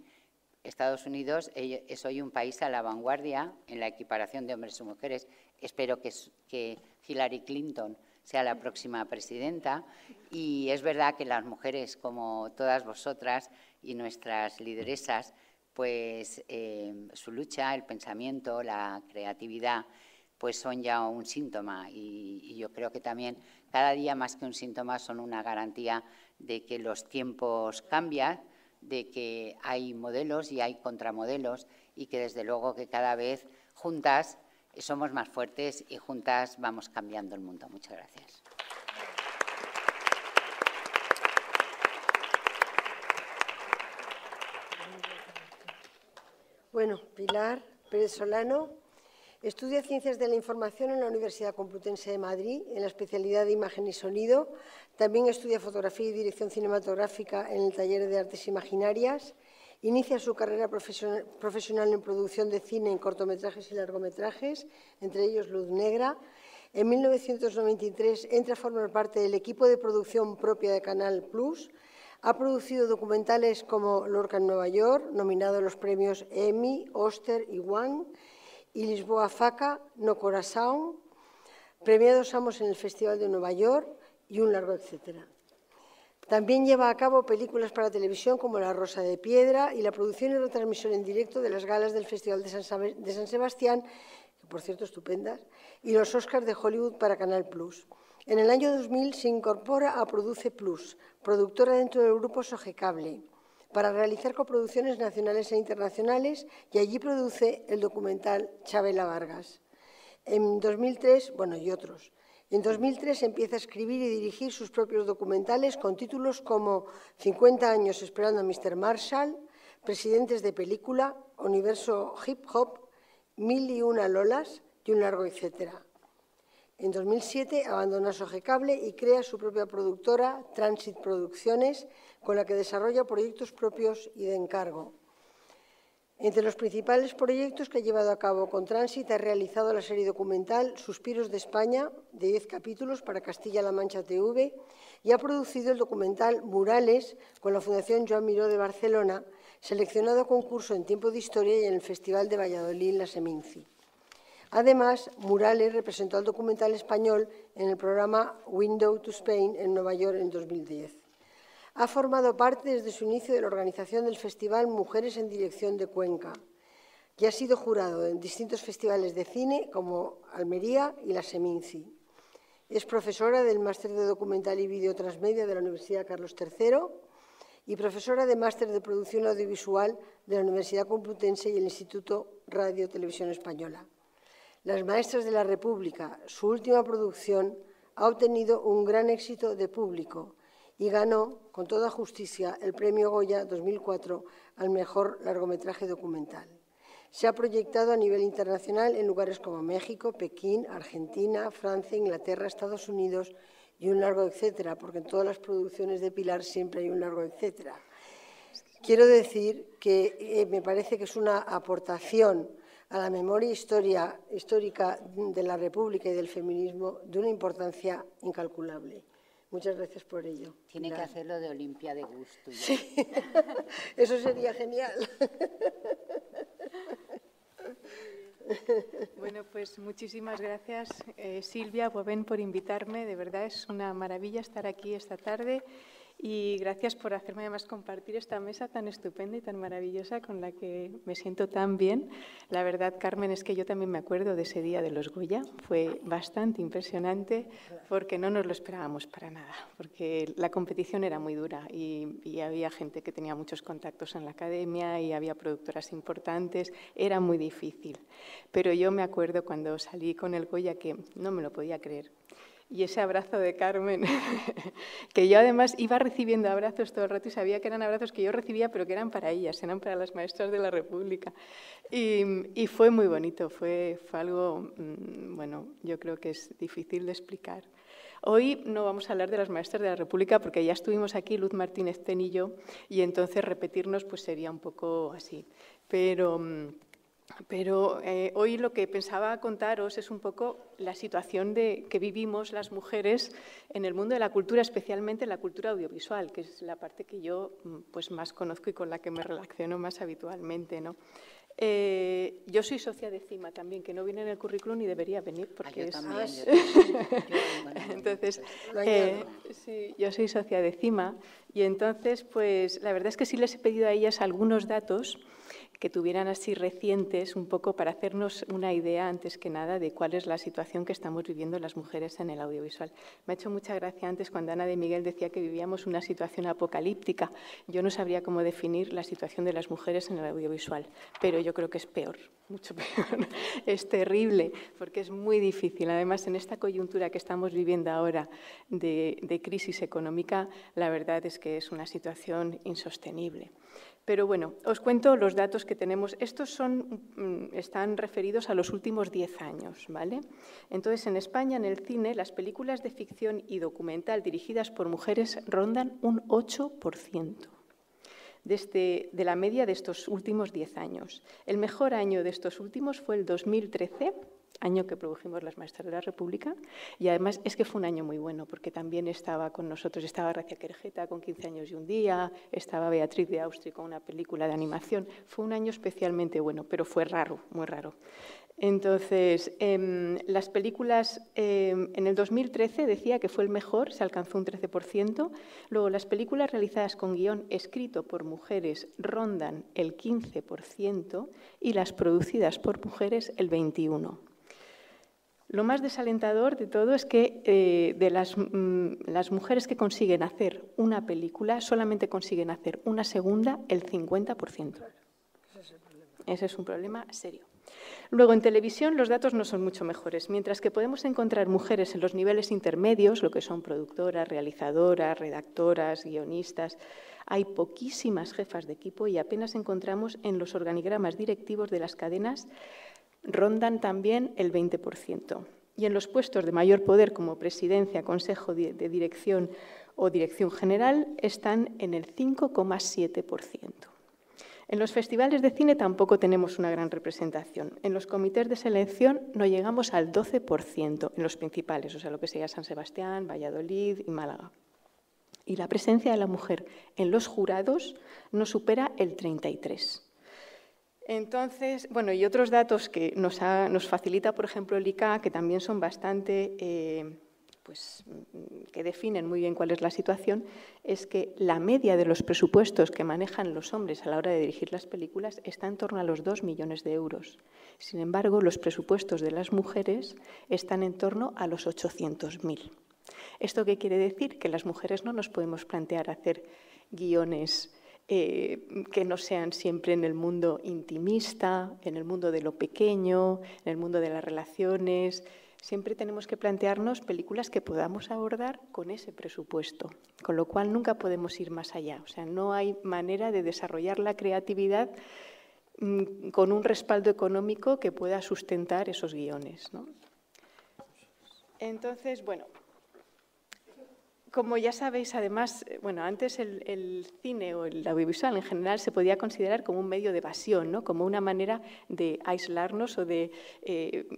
Estados Unidos es hoy un país a la vanguardia en la equiparación de hombres y mujeres. Espero que Hillary Clinton sea la próxima presidenta. Y es verdad que las mujeres, como todas vosotras y nuestras lideresas, pues su lucha, el pensamiento, la creatividad, pues son ya un síntoma. Y yo creo que también cada día más que un síntoma son una garantía de que los tiempos cambian, de que hay modelos y hay contramodelos y que desde luego que cada vez juntas somos más fuertes y juntas vamos cambiando el mundo. Muchas gracias. Bueno, Pilar Pérez Solano estudia Ciencias de la Información en la Universidad Complutense de Madrid, en la especialidad de Imagen y Sonido. También estudia Fotografía y Dirección Cinematográfica en el Taller de Artes Imaginarias. Inicia su carrera profesional en producción de cine en cortometrajes y largometrajes, entre ellos Luz Negra. En 1993 entra a formar parte del equipo de producción propia de Canal Plus. Ha producido documentales como Lorca en Nueva York, nominado a los premios Emmy, Oscar y One, y Lisboa Faca, No Coração, premiados ambos en el Festival de Nueva York, y un largo etcétera. También lleva a cabo películas para televisión como La Rosa de Piedra y la producción y retransmisión en directo de las galas del Festival de San Sebastián, que por cierto estupendas, y los Oscars de Hollywood para Canal Plus. En el año 2000 se incorpora a Produce Plus, productora dentro del grupo Sogecable, para realizar coproducciones nacionales e internacionales, y allí produce el documental Chabela Vargas. En 2003, y otros. En 2003 empieza a escribir y dirigir sus propios documentales con títulos como 50 años esperando a Mr. Marshall, Presidentes de película, Universo Hip Hop, 1001 Lolas y un largo etcétera. En 2007 abandona Soge Cable y crea su propia productora, Transit Producciones, con la que desarrolla proyectos propios y de encargo. Entre los principales proyectos que ha llevado a cabo con Transit ha realizado la serie documental Suspiros de España, de 10 capítulos para Castilla-La Mancha TV, y ha producido el documental Murales con la Fundación Joan Miró de Barcelona, seleccionado a concurso en Tiempo de Historia y en el Festival de Valladolid, la Seminci. Además, Murales representó al documental español en el programa Window to Spain en Nueva York en 2010. Ha formado parte desde su inicio de la organización del Festival Mujeres en Dirección de Cuenca y ha sido jurado en distintos festivales de cine como Almería y la Seminci. Es profesora del Máster de Documental y Vídeo Transmedia de la Universidad Carlos III y profesora de Máster de Producción Audiovisual de la Universidad Complutense y el Instituto Radio Televisión Española. Las Maestras de la República, su última producción, ha obtenido un gran éxito de público y ganó, con toda justicia, el Premio Goya 2004 al mejor largometraje documental. Se ha proyectado a nivel internacional en lugares como México, Pekín, Argentina, Francia, Inglaterra, Estados Unidos y un largo etcétera, porque en todas las producciones de Pilar siempre hay un largo etcétera. Quiero decir que me parece que es una aportación a la memoria histórica de la República y del feminismo de una importancia incalculable. Muchas gracias por ello. Tiene que hacerlo de Olimpia de gusto. Sí, eso sería genial. Bueno, pues muchísimas gracias, Silvia, por invitarme. De verdad es una maravilla estar aquí esta tarde. Y gracias por hacerme además compartir esta mesa tan estupenda y tan maravillosa con la que me siento tan bien. La verdad, Carmen, es que yo también me acuerdo de ese día de los Goya. Fue bastante impresionante porque no nos lo esperábamos para nada, porque la competición era muy dura y había gente que tenía muchos contactos en la academia y había productoras importantes. Era muy difícil. Pero yo me acuerdo cuando salí con el Goya que no me lo podía creer. Y ese abrazo de Carmen, que yo además iba recibiendo abrazos todo el rato y sabía que eran abrazos que yo recibía, pero que eran para ellas, eran para las Maestras de la República. Y fue muy bonito, fue algo, bueno, yo creo que es difícil de explicar. Hoy no vamos a hablar de las Maestras de la República porque ya estuvimos aquí, Luz Martínez Ten y yo, y entonces repetirnos pues sería un poco así. Pero hoy lo que pensaba contaros es un poco la situación que vivimos las mujeres en el mundo de la cultura, especialmente en la cultura audiovisual, que es la parte que yo pues, más conozco y con la que me relaciono más habitualmente, ¿no? Yo soy socia de CIMA también, que no viene en el currículum y debería venir porque yo también. Entonces, sí, yo soy socia de CIMA y entonces, pues la verdad es que sí les he pedido a ellas algunos datos que tuvieran así recientes, un poco para hacernos una idea, antes que nada, de cuál es la situación que estamos viviendo las mujeres en el audiovisual. Me ha hecho mucha gracia antes cuando Ana de Miguel decía que vivíamos una situación apocalíptica. Yo no sabría cómo definir la situación de las mujeres en el audiovisual, pero yo creo que es peor, mucho peor. Es terrible, porque es muy difícil. Además, en esta coyuntura que estamos viviendo ahora de crisis económica, la verdad es que es una situación insostenible. Pero bueno, os cuento los datos que tenemos. Estos están referidos a los últimos 10 años, ¿vale? Entonces, en España, en el cine, las películas de ficción y documental dirigidas por mujeres rondan un 8%. De la media de estos últimos 10 años. El mejor año de estos últimos fue el 2013, año que produjimos las Maestras de la República, y además es que fue un año muy bueno, porque también estaba con nosotros, estaba Gracia Querejeta con 15 años y un día, estaba Beatriz de Austria con una película de animación. Fue un año especialmente bueno, pero fue raro, muy raro. Entonces, las películas, en el 2013 decía que fue el mejor, se alcanzó un 13%. Luego, las películas realizadas con guión escrito por mujeres rondan el 15% y las producidas por mujeres el 21%. Lo más desalentador de todo es que de las mujeres que consiguen hacer una película, solamente consiguen hacer una segunda el 50%. Ese es un problema serio. Luego, en televisión, los datos no son mucho mejores. Mientras que podemos encontrar mujeres en los niveles intermedios, lo que son productoras, realizadoras, redactoras, guionistas, hay poquísimas jefas de equipo y apenas encontramos en los organigramas directivos de las cadenas, rondan también el 20%. Y en los puestos de mayor poder, como presidencia, consejo de dirección o dirección general, están en el 5,7%. En los festivales de cine tampoco tenemos una gran representación. En los comités de selección no llegamos al 12%, en los principales, o sea, lo que sería San Sebastián, Valladolid y Málaga. Y la presencia de la mujer en los jurados no supera el 33%. Entonces, bueno, y otros datos que nos facilita, por ejemplo, el ICA, que también son bastante, que definen muy bien cuál es la situación, es que la media de los presupuestos que manejan los hombres a la hora de dirigir las películas está en torno a los 2 millones de euros. Sin embargo, los presupuestos de las mujeres están en torno a los 800.000. ¿Esto qué quiere decir? Que las mujeres no nos podemos plantear hacer guiones que no sean siempre en el mundo intimista, en el mundo de lo pequeño, en el mundo de las relaciones. Siempre tenemos que plantearnos películas que podamos abordar con ese presupuesto, con lo cual nunca podemos ir más allá. O sea, no hay manera de desarrollar la creatividad con un respaldo económico que pueda sustentar esos guiones, ¿no? Entonces, bueno, como ya sabéis, además, bueno, antes el cine o el audiovisual en general se podía considerar como un medio de evasión, ¿no? Como una manera de aislarnos o de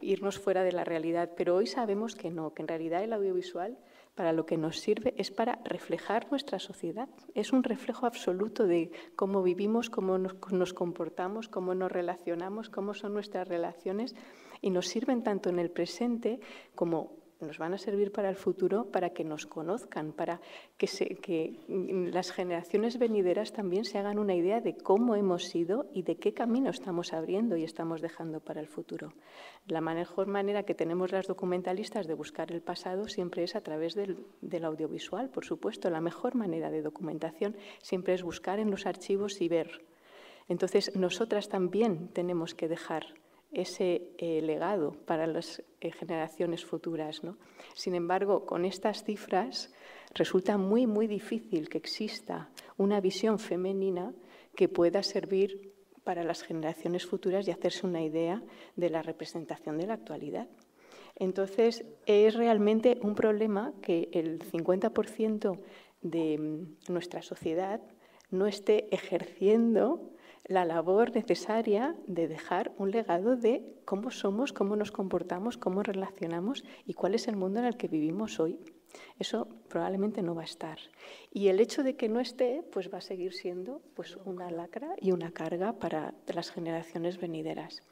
irnos fuera de la realidad. Pero hoy sabemos que no, que en realidad el audiovisual para lo que nos sirve es para reflejar nuestra sociedad. Es un reflejo absoluto de cómo vivimos, cómo nos comportamos, cómo nos relacionamos, cómo son nuestras relaciones y nos sirven tanto en el presente como nos van a servir para el futuro, para que nos conozcan, para que las generaciones venideras también se hagan una idea de cómo hemos sido y de qué camino estamos abriendo y estamos dejando para el futuro. La mejor manera que tenemos las documentalistas de buscar el pasado siempre es a través del audiovisual, por supuesto. La mejor manera de documentación siempre es buscar en los archivos y ver. Entonces, nosotras también tenemos que dejar ese legado para las generaciones futuras, ¿no? Sin embargo, con estas cifras resulta muy, muy difícil que exista una visión femenina que pueda servir para las generaciones futuras y hacerse una idea de la representación de la actualidad. Entonces, es realmente un problema que el 50% de nuestra sociedad no esté ejerciendo la labor necesaria de dejar un legado de cómo somos, cómo nos comportamos, cómo relacionamos y cuál es el mundo en el que vivimos hoy. Eso probablemente no va a estar. Y el hecho de que no esté, pues va a seguir siendo pues, una lacra y una carga para las generaciones venideras.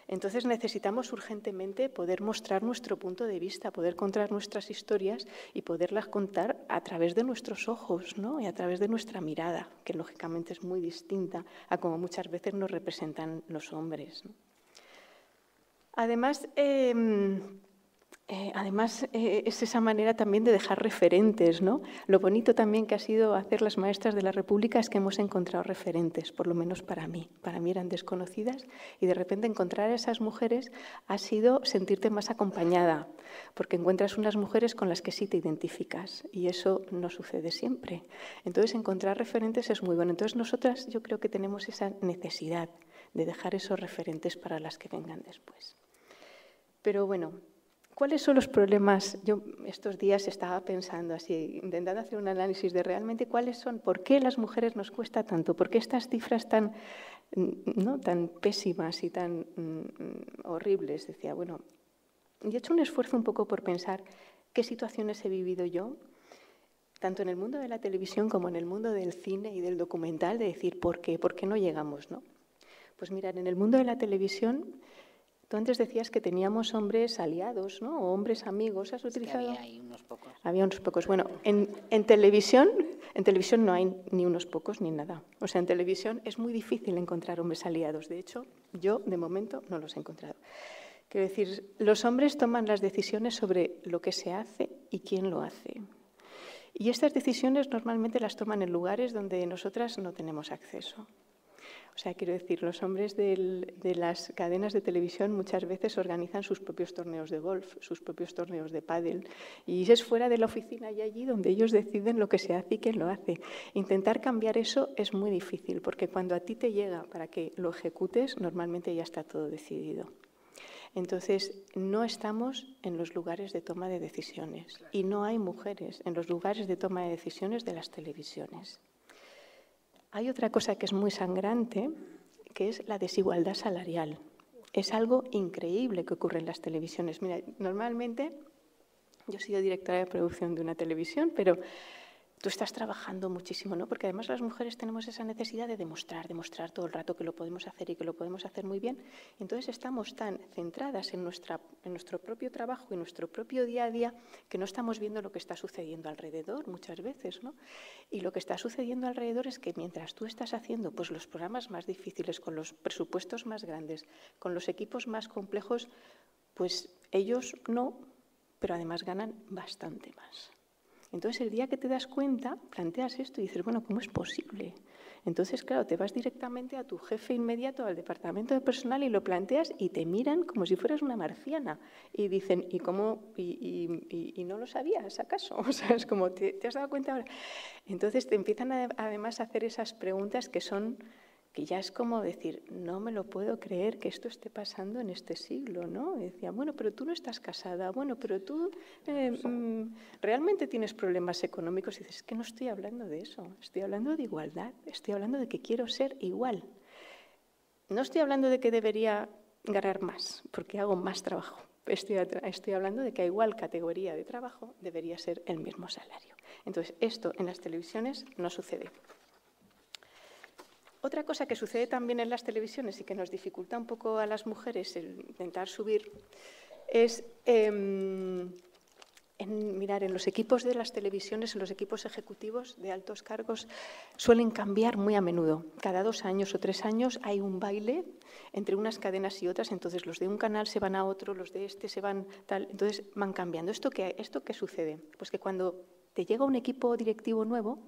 Entonces necesitamos urgentemente poder mostrar nuestro punto de vista, poder contar nuestras historias y poderlas contar a través de nuestros ojos, ¿no? Y a través de nuestra mirada, que lógicamente es muy distinta a como muchas veces nos representan los hombres, ¿no? Además, es esa manera también de dejar referentes, ¿no? Lo bonito también que ha sido hacer las maestras de la República es que hemos encontrado referentes, por lo menos para mí. Para mí eran desconocidas y de repente encontrar a esas mujeres ha sido sentirte más acompañada, porque encuentras unas mujeres con las que sí te identificas y eso no sucede siempre. Entonces, encontrar referentes es muy bueno. Entonces, nosotras yo creo que tenemos esa necesidad de dejar esos referentes para las que vengan después. Pero bueno, ¿cuáles son los problemas? Yo estos días estaba pensando así, intentando hacer un análisis de realmente cuáles son, por qué las mujeres nos cuesta tanto, por qué estas cifras tan pésimas y tan horribles. Decía, bueno, yo he hecho un esfuerzo un poco por pensar qué situaciones he vivido yo, tanto en el mundo de la televisión como en el mundo del cine y del documental, de decir, ¿por qué no llegamos, ¿no? Pues mirad, en el mundo de la televisión, tú antes decías que teníamos hombres aliados, ¿no? O hombres amigos. ¿Has utilizado? Es que había unos pocos. Había unos pocos. Bueno, en televisión no hay ni unos pocos ni nada. O sea, en televisión es muy difícil encontrar hombres aliados. De hecho, yo de momento no los he encontrado. Quiero decir, los hombres toman las decisiones sobre lo que se hace y quién lo hace. Y estas decisiones normalmente las toman en lugares donde nosotras no tenemos acceso. O sea, quiero decir, los hombres de las cadenas de televisión muchas veces organizan sus propios torneos de golf, sus propios torneos de pádel, y es fuera de la oficina y allí donde ellos deciden lo que se hace y quién lo hace. Intentar cambiar eso es muy difícil, porque cuando a ti te llega para que lo ejecutes, normalmente ya está todo decidido. Entonces, no estamos en los lugares de toma de decisiones y no hay mujeres en los lugares de toma de decisiones de las televisiones. Hay otra cosa que es muy sangrante, que es la desigualdad salarial. Es algo increíble que ocurre en las televisiones. Mira, normalmente, yo he sido directora de producción de una televisión, pero tú estás trabajando muchísimo, ¿no? Porque además las mujeres tenemos esa necesidad de demostrar todo el rato que lo podemos hacer y que lo podemos hacer muy bien. Entonces estamos tan centradas en nuestro propio trabajo y nuestro propio día a día que no estamos viendo lo que está sucediendo alrededor muchas veces, ¿no? Y lo que está sucediendo alrededor es que mientras tú estás haciendo pues, los programas más difíciles, con los presupuestos más grandes, con los equipos más complejos, pues ellos no, pero además ganan bastante más. Entonces, el día que te das cuenta, planteas esto y dices, bueno, ¿cómo es posible? Entonces, claro, te vas directamente a tu jefe inmediato, al departamento de personal, y lo planteas y te miran como si fueras una marciana. Y dicen, ¿y cómo? ¿Y no lo sabías, acaso? O sea, es como, ¿te has dado cuenta ahora? Entonces, te empiezan además a hacer esas preguntas que ya es como decir, no me lo puedo creer que esto esté pasando en este siglo, ¿no? Y decía, bueno, pero tú no estás casada, bueno, pero tú realmente tienes problemas económicos. Y dices, es que no estoy hablando de eso, estoy hablando de igualdad, estoy hablando de que quiero ser igual. No estoy hablando de que debería ganar más, porque hago más trabajo. Estoy hablando de que a igual categoría de trabajo debería ser el mismo salario. Entonces, esto en las televisiones no sucede. Otra cosa que sucede también en las televisiones y que nos dificulta un poco a las mujeres el intentar subir es mirar en los equipos de las televisiones, en los equipos ejecutivos de altos cargos, suelen cambiar muy a menudo. Cada 2 años o 3 años hay un baile entre unas cadenas y otras, entonces los de un canal se van a otro, los de este se van tal, entonces van cambiando. ¿Esto qué sucede? Pues que cuando te llega un equipo directivo nuevo,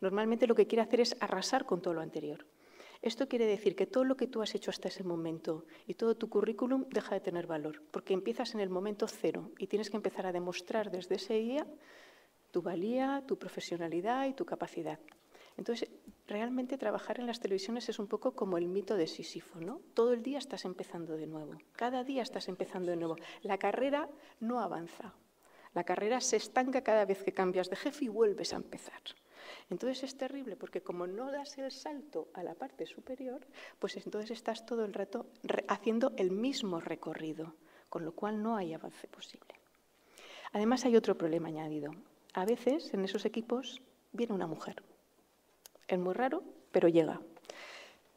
normalmente lo que quiere hacer es arrasar con todo lo anterior. Esto quiere decir que todo lo que tú has hecho hasta ese momento y todo tu currículum deja de tener valor, porque empiezas en el momento cero y tienes que empezar a demostrar desde ese día tu valía, tu profesionalidad y tu capacidad. Entonces, realmente trabajar en las televisiones es un poco como el mito de Sísifo, ¿no? Todo el día estás empezando de nuevo, cada día estás empezando de nuevo. La carrera no avanza, la carrera se estanca cada vez que cambias de jefe y vuelves a empezar. Entonces es terrible porque como no das el salto a la parte superior, pues entonces estás todo el rato haciendo el mismo recorrido, con lo cual no hay avance posible. Además hay otro problema añadido. A veces en esos equipos viene una mujer. Es muy raro, pero llega.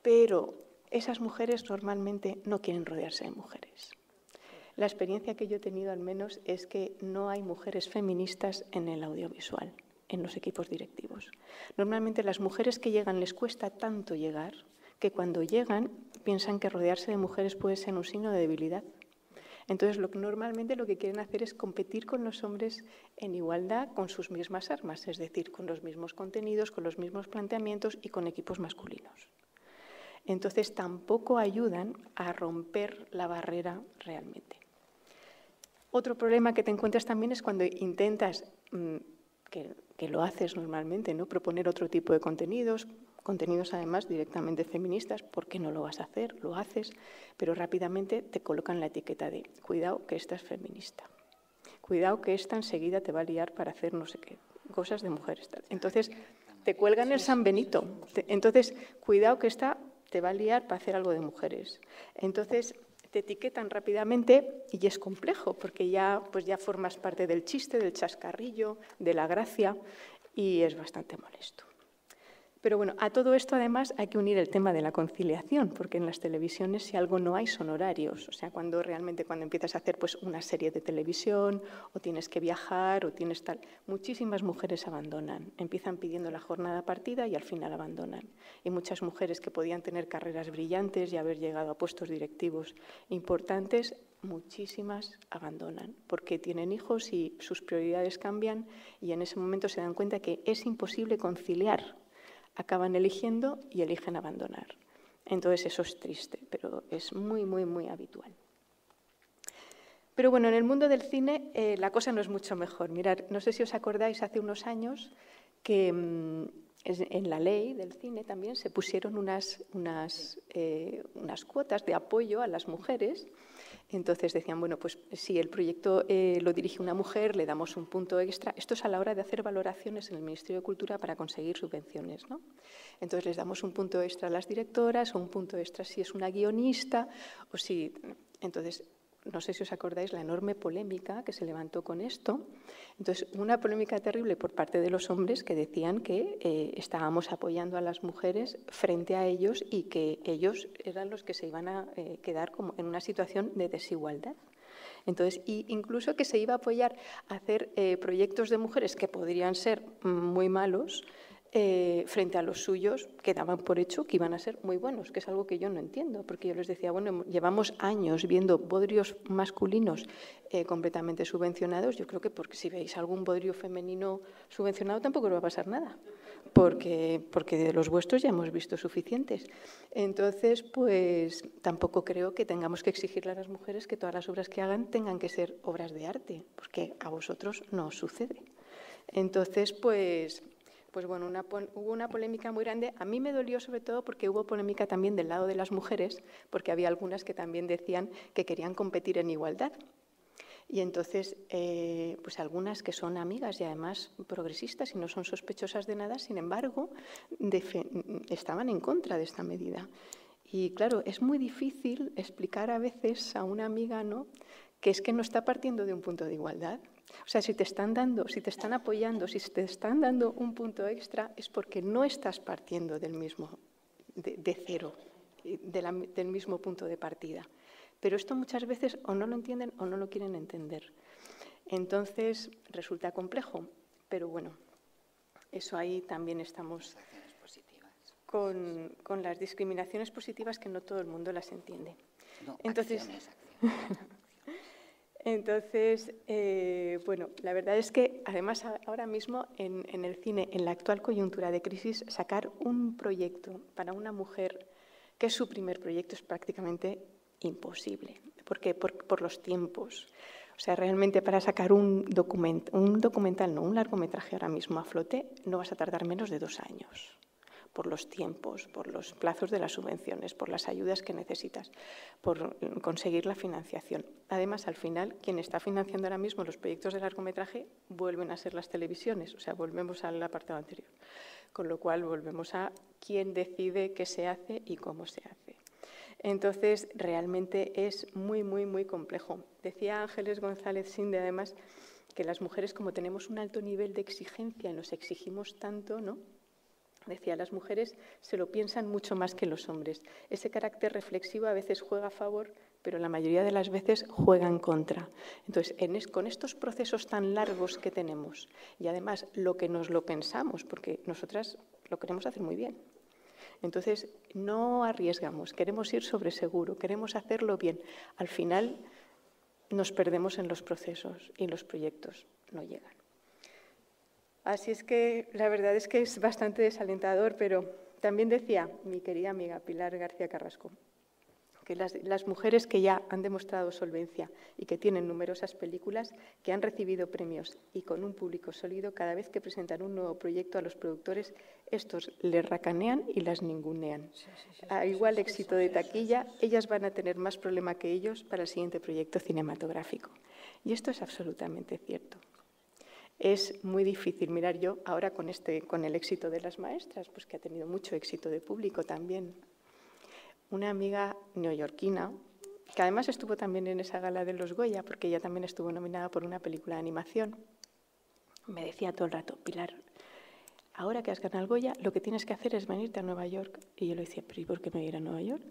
Pero esas mujeres normalmente no quieren rodearse de mujeres. La experiencia que yo he tenido al menos es que no hay mujeres feministas en el audiovisual, en los equipos directivos. Normalmente las mujeres que llegan les cuesta tanto llegar que cuando llegan piensan que rodearse de mujeres puede ser un signo de debilidad. Entonces, normalmente lo que quieren hacer es competir con los hombres en igualdad con sus mismas armas, es decir, con los mismos contenidos, con los mismos planteamientos y con equipos masculinos. Entonces, tampoco ayudan a romper la barrera realmente. Otro problema que te encuentras también es cuando intentas, que lo haces normalmente, ¿no? Proponer otro tipo de contenidos además directamente feministas. ¿Por qué no lo vas a hacer? Lo haces, pero rápidamente te colocan la etiqueta de cuidado que esta es feminista, cuidado que esta enseguida te va a liar para hacer no sé qué, cosas de mujeres. Tal. Entonces te cuelgan el San Benito. Entonces, cuidado que esta te va a liar para hacer algo de mujeres. Entonces te etiquetan rápidamente y es complejo porque ya formas parte del chiste, del chascarrillo, de la gracia y es bastante molesto. Pero bueno, a todo esto además hay que unir el tema de la conciliación, porque en las televisiones si algo no hay son horarios. O sea, cuando empiezas a hacer pues, una serie de televisión o tienes que viajar o tienes tal, muchísimas mujeres abandonan. Empiezan pidiendo la jornada partida y al final abandonan. Y muchas mujeres que podían tener carreras brillantes y haber llegado a puestos directivos importantes, muchísimas abandonan porque tienen hijos y sus prioridades cambian y en ese momento se dan cuenta que es imposible conciliar. Acaban eligiendo y eligen abandonar. Entonces eso es triste, pero es muy, muy, muy habitual. Pero bueno, en el mundo del cine la cosa no es mucho mejor. Mirad, no sé si os acordáis hace unos años que en la ley del cine también se pusieron unas cuotas de apoyo a las mujeres. Entonces decían, bueno, pues si el proyecto lo dirige una mujer, le damos un punto extra. Esto es a la hora de hacer valoraciones en el Ministerio de Cultura para conseguir subvenciones, ¿no? Entonces les damos un punto extra a las directoras o un punto extra si es una guionista o si... Entonces, no sé si os acordáis la enorme polémica que se levantó con esto. Entonces, una polémica terrible por parte de los hombres que decían que estábamos apoyando a las mujeres frente a ellos y que ellos eran los que se iban a quedar como en una situación de desigualdad. Entonces, incluso que se iba a apoyar a hacer proyectos de mujeres que podrían ser muy malos, frente a los suyos que daban por hecho que iban a ser muy buenos, que es algo que yo no entiendo, porque yo les decía, bueno, llevamos años viendo bodrios masculinos completamente subvencionados, yo creo que porque si veis algún bodrio femenino subvencionado tampoco os va a pasar nada, porque de los vuestros ya hemos visto suficientes. Entonces, pues tampoco creo que tengamos que exigirle a las mujeres que todas las obras que hagan tengan que ser obras de arte, porque a vosotros no os sucede. Entonces, pues bueno, hubo una polémica muy grande. A mí me dolió sobre todo porque hubo polémica también del lado de las mujeres, porque había algunas que también decían que querían competir en igualdad. Y entonces, pues algunas que son amigas y además progresistas y no son sospechosas de nada, sin embargo, estaban en contra de esta medida. Y claro, es muy difícil explicar a veces a una amiga, ¿no?, que es que no está partiendo de un punto de igualdad. O sea, si te están dando, si te están apoyando, si te están dando un punto extra, es porque no estás partiendo del mismo, de cero, del mismo punto de partida. Pero esto muchas veces o no lo entienden o no lo quieren entender. Entonces, resulta complejo, pero bueno, eso ahí también estamos con las discriminaciones positivas que no todo el mundo las entiende. No, entonces, acciones. Bueno, la verdad es que además ahora mismo en el cine, en la actual coyuntura de crisis, sacar un proyecto para una mujer que es su primer proyecto es prácticamente imposible, porque por los tiempos. O sea, realmente para sacar un largometraje ahora mismo a flote, no vas a tardar menos de 2 años. Por los tiempos, por los plazos de las subvenciones, por las ayudas que necesitas, por conseguir la financiación. Además, al final, quien está financiando ahora mismo los proyectos de largometraje vuelven a ser las televisiones, o sea, volvemos al apartado anterior. Con lo cual, volvemos a quién decide qué se hace y cómo se hace. Entonces, realmente es muy, muy, muy complejo. Decía Ángeles González Sinde, además, que las mujeres, como tenemos un alto nivel de exigencia y nos exigimos tanto, ¿no?, decía, las mujeres se lo piensan mucho más que los hombres. Ese carácter reflexivo a veces juega a favor, pero la mayoría de las veces juega en contra. Entonces, con estos procesos tan largos que tenemos, y además lo que nos lo pensamos, porque nosotras lo queremos hacer muy bien. Entonces, no arriesgamos, queremos ir sobre seguro, queremos hacerlo bien. Al final nos perdemos en los procesos y los proyectos no llegan. Así es que la verdad es que es bastante desalentador, pero también decía mi querida amiga Pilar García Carrasco que las mujeres que ya han demostrado solvencia y que tienen numerosas películas, que han recibido premios y con un público sólido, cada vez que presentan un nuevo proyecto a los productores, estos les racanean y las ningunean. A igual éxito de taquilla, ellas van a tener más problema que ellos para el siguiente proyecto cinematográfico. Y esto es absolutamente cierto. Es muy difícil mirar yo ahora con el éxito de las maestras, pues que ha tenido mucho éxito de público también. Una amiga neoyorquina, que además estuvo también en esa gala de los Goya, porque ella también estuvo nominada por una película de animación, me decía todo el rato, Pilar, ahora que has ganado el Goya, lo que tienes que hacer es venirte a Nueva York. Y yo le decía, ¿pero y por qué me voy a ir a Nueva York?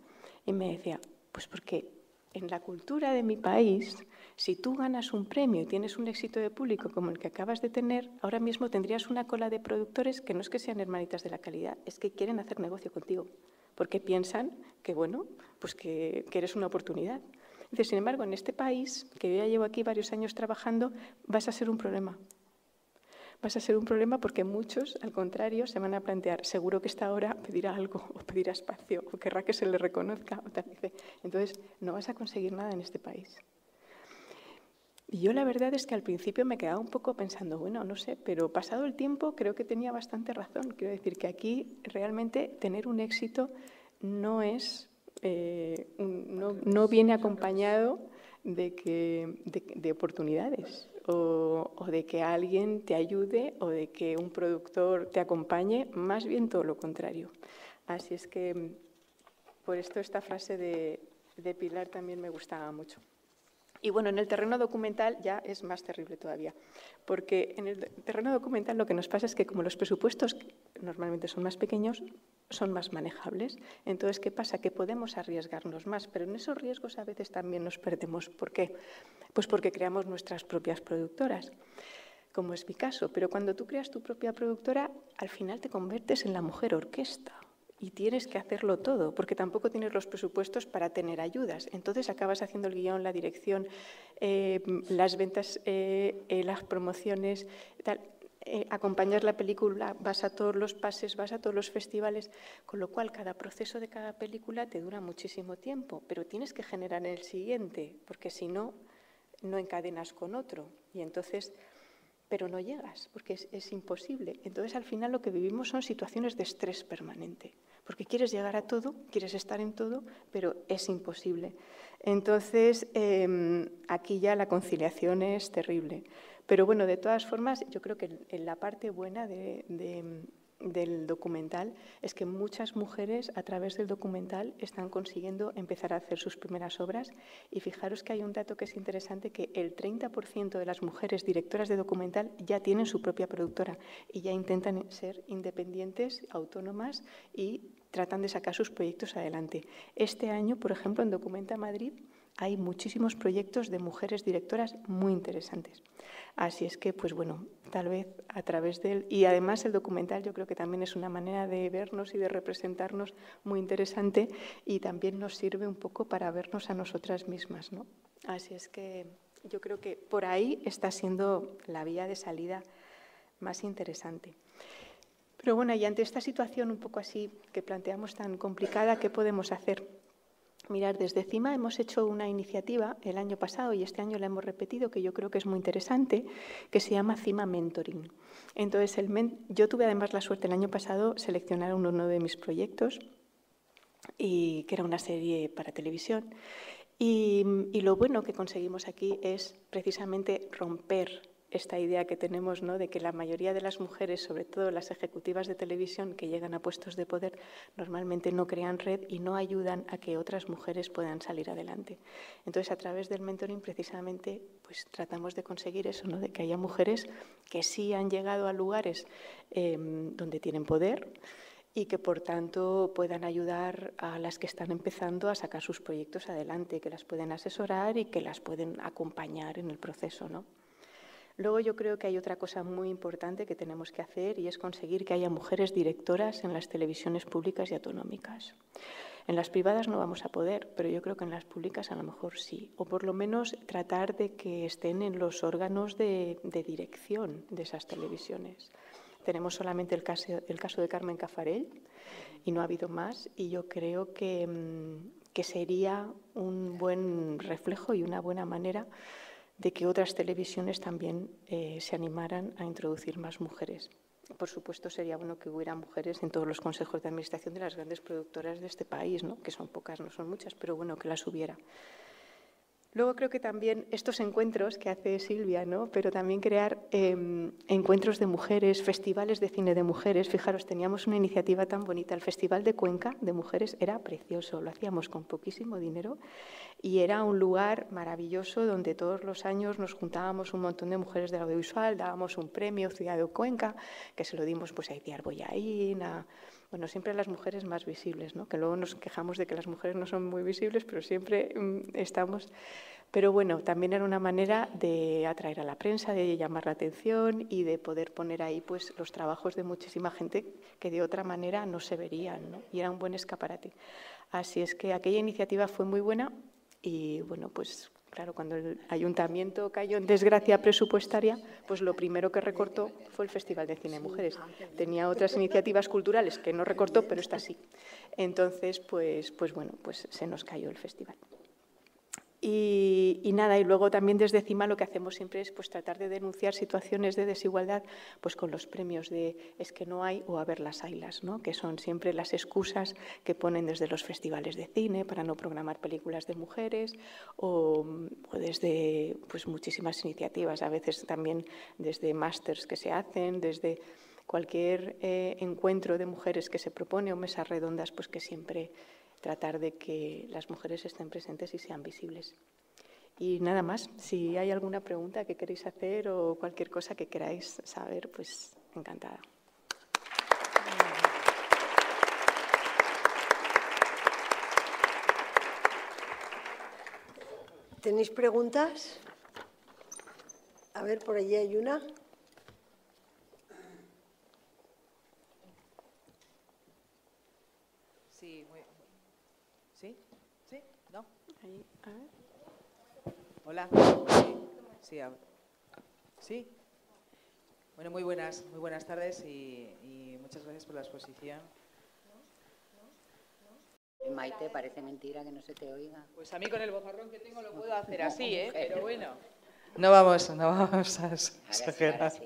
Y me decía, pues porque en la cultura de mi país, si tú ganas un premio y tienes un éxito de público como el que acabas de tener, ahora mismo tendrías una cola de productores que no es que sean hermanitas de la calidad, es que quieren hacer negocio contigo, porque piensan que, bueno, pues que eres una oportunidad. Dice, sin embargo, en este país, que yo ya llevo aquí varios años trabajando, vas a ser un problema. vas a ser un problema porque muchos, al contrario, se van a plantear, seguro que esta hora pedirá algo o pedirá espacio o querrá que se le reconozca. O tal. Entonces, no vas a conseguir nada en este país. Y yo la verdad es que al principio me quedaba un poco pensando, bueno, no sé, pero pasado el tiempo creo que tenía bastante razón. Quiero decir que aquí realmente tener un éxito no es, no viene acompañado de oportunidades o de que alguien te ayude o de que un productor te acompañe, más bien todo lo contrario. Así es que por esto esta frase de Pilar también me gustaba mucho. Y bueno, en el terreno documental ya es más terrible todavía, porque en el terreno documental lo que nos pasa es que como los presupuestos normalmente son más pequeños, son más manejables. Entonces, ¿qué pasa? Que podemos arriesgarnos más, pero en esos riesgos a veces también nos perdemos. ¿Por qué? Pues porque creamos nuestras propias productoras, como es mi caso. Pero cuando tú creas tu propia productora, al final te conviertes en la mujer orquesta. Y tienes que hacerlo todo, porque tampoco tienes los presupuestos para tener ayudas. Entonces acabas haciendo el guión, la dirección, las ventas, las promociones, tal. Acompañas la película, vas a todos los pases, vas a todos los festivales, con lo cual cada proceso de cada película te dura muchísimo tiempo, pero tienes que generar el siguiente, porque si no, no encadenas con otro. Y entonces... pero no llegas, porque es imposible. Entonces, al final, lo que vivimos son situaciones de estrés permanente, porque quieres llegar a todo, quieres estar en todo, pero es imposible. Entonces, aquí ya la conciliación es terrible. Pero bueno, de todas formas, yo creo que en la parte buena del documental es que muchas mujeres a través del documental están consiguiendo empezar a hacer sus primeras obras y fijaros que hay un dato que es interesante, que el 30% de las mujeres directoras de documental ya tienen su propia productora y ya intentan ser independientes, autónomas y tratan de sacar sus proyectos adelante. Este año, por ejemplo, en Documenta Madrid hay muchísimos proyectos de mujeres directoras muy interesantes. Así es que, pues bueno, tal vez a través de él... Y además el documental yo creo que también es una manera de vernos y de representarnos muy interesante y también nos sirve un poco para vernos a nosotras mismas, ¿no? Así es que yo creo que por ahí está siendo la vía de salida más interesante. Pero bueno, y ante esta situación un poco así que planteamos tan complicada, ¿qué podemos hacer? Mirad, desde CIMA hemos hecho una iniciativa el año pasado y este año la hemos repetido, que yo creo que es muy interesante, que se llama CIMA Mentoring. Entonces, yo tuve además la suerte el año pasado seleccionar uno de mis proyectos, y que era una serie para televisión. Y lo bueno que conseguimos aquí es precisamente romper esta idea que tenemos, ¿no?, de que la mayoría de las mujeres, sobre todo las ejecutivas de televisión que llegan a puestos de poder, normalmente no crean red y no ayudan a que otras mujeres puedan salir adelante. Entonces, a través del mentoring, precisamente, pues tratamos de conseguir eso, ¿no?, de que haya mujeres que sí han llegado a lugares donde tienen poder y que, por tanto, puedan ayudar a las que están empezando a sacar sus proyectos adelante, que las pueden asesorar y que las pueden acompañar en el proceso, ¿no? Luego yo creo que hay otra cosa muy importante que tenemos que hacer y es conseguir que haya mujeres directoras en las televisiones públicas y autonómicas. En las privadas no vamos a poder, pero yo creo que en las públicas a lo mejor sí. O por lo menos tratar de que estén en los órganos de dirección de esas televisiones. Tenemos solamente el caso de Carmen Cafarell y no ha habido más. Y yo creo que sería un buen reflejo y una buena manera de que otras televisiones también se animaran a introducir más mujeres. Por supuesto, sería bueno que hubiera mujeres en todos los consejos de administración de las grandes productoras de este país, ¿no?, que son pocas, no son muchas, pero bueno, que las hubiera. Luego creo que también estos encuentros que hace Silvia, ¿no?, pero también crear encuentros de mujeres, festivales de cine de mujeres. Fijaros, teníamos una iniciativa tan bonita. El Festival de Cuenca de Mujeres era precioso, lo hacíamos con poquísimo dinero y era un lugar maravilloso donde todos los años nos juntábamos un montón de mujeres del audiovisual, dábamos un premio Ciudad de Cuenca, que se lo dimos pues a Itziar Bollaín, bueno, siempre a las mujeres más visibles, ¿no?, que luego nos quejamos de que las mujeres no son muy visibles, pero siempre estamos. Pero bueno, también era una manera de atraer a la prensa, de llamar la atención y de poder poner ahí pues los trabajos de muchísima gente que de otra manera no se verían, ¿no?, y era un buen escaparate. Así es que aquella iniciativa fue muy buena y bueno, pues Claro, cuando el ayuntamiento cayó en desgracia presupuestaria, pues lo primero que recortó fue el Festival de Cine Mujeres. Tenía otras iniciativas culturales que no recortó, pero esta sí. Entonces, pues bueno, pues se nos cayó el festival. Y nada, y luego también desde CIMA lo que hacemos siempre es pues tratar de denunciar situaciones de desigualdad pues con los premios de es que no hay o a ver las haylas, ¿no? Que son siempre las excusas que ponen desde los festivales de cine para no programar películas de mujeres o desde pues muchísimas iniciativas, a veces también desde másters que se hacen, desde cualquier encuentro de mujeres que se propone o mesas redondas, pues que siempre tratar de que las mujeres estén presentes y sean visibles. Y nada más, si hay alguna pregunta que queréis hacer o cualquier cosa que queráis saber, pues encantada. ¿Tenéis preguntas? A ver, por allí hay una. Sí, ¿sí? ¿Sí? ¿No? Ahí, a ver. Hola. Sí. ¿Sí? Bueno, muy buenas tardes y muchas gracias por la exposición. Maite, parece mentira que no se te oiga. Pues a mí con el bozarrón que tengo lo puedo hacer así, pero bueno. No vamos a exagerar. Ahora sí.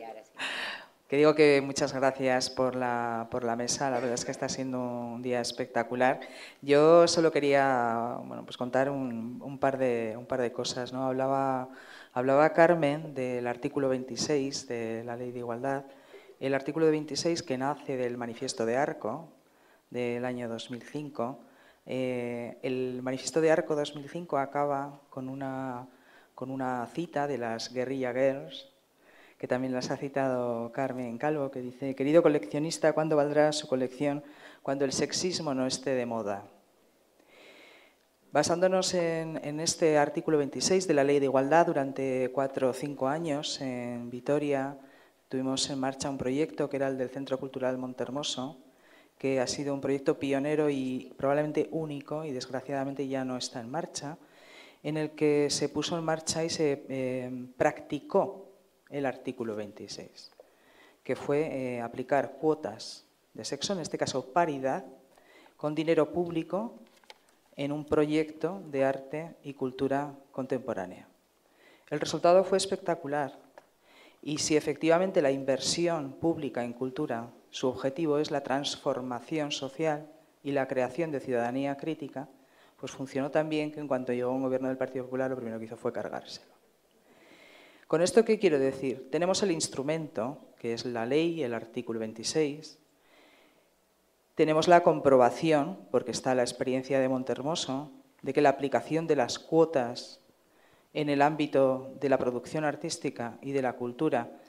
Que digo que muchas gracias por la mesa, la verdad es que está siendo un día espectacular. Yo solo quería pues contar un par de cosas, ¿no? Hablaba Carmen del artículo 26 de la Ley de Igualdad, el artículo 26 que nace del Manifiesto de Arco del año 2005. El Manifiesto de Arco 2005 acaba con una cita de las Guerrilla Girls, que también las ha citado Carmen Calvo, que dice: querido coleccionista, ¿cuándo valdrá su colección cuando el sexismo no esté de moda? Basándonos en este artículo 26 de la Ley de Igualdad, durante 4 o 5 años en Vitoria tuvimos en marcha un proyecto que era el del Centro Cultural Montermoso, que ha sido un proyecto pionero y probablemente único, y desgraciadamente ya no está en marcha, en el que se puso en marcha y se practicó el artículo 26, que fue aplicar cuotas de sexo, en este caso paridad, con dinero público en un proyecto de arte y cultura contemporánea. El resultado fue espectacular y si efectivamente la inversión pública en cultura, su objetivo es la transformación social y la creación de ciudadanía crítica, pues funcionó tan bien que en cuanto llegó un gobierno del Partido Popular lo primero que hizo fue cargárselo. ¿Con esto qué quiero decir? Tenemos el instrumento, que es la ley, el artículo 26. Tenemos la comprobación, porque está la experiencia de Montermoso, de que la aplicación de las cuotas en el ámbito de la producción artística y de la cultura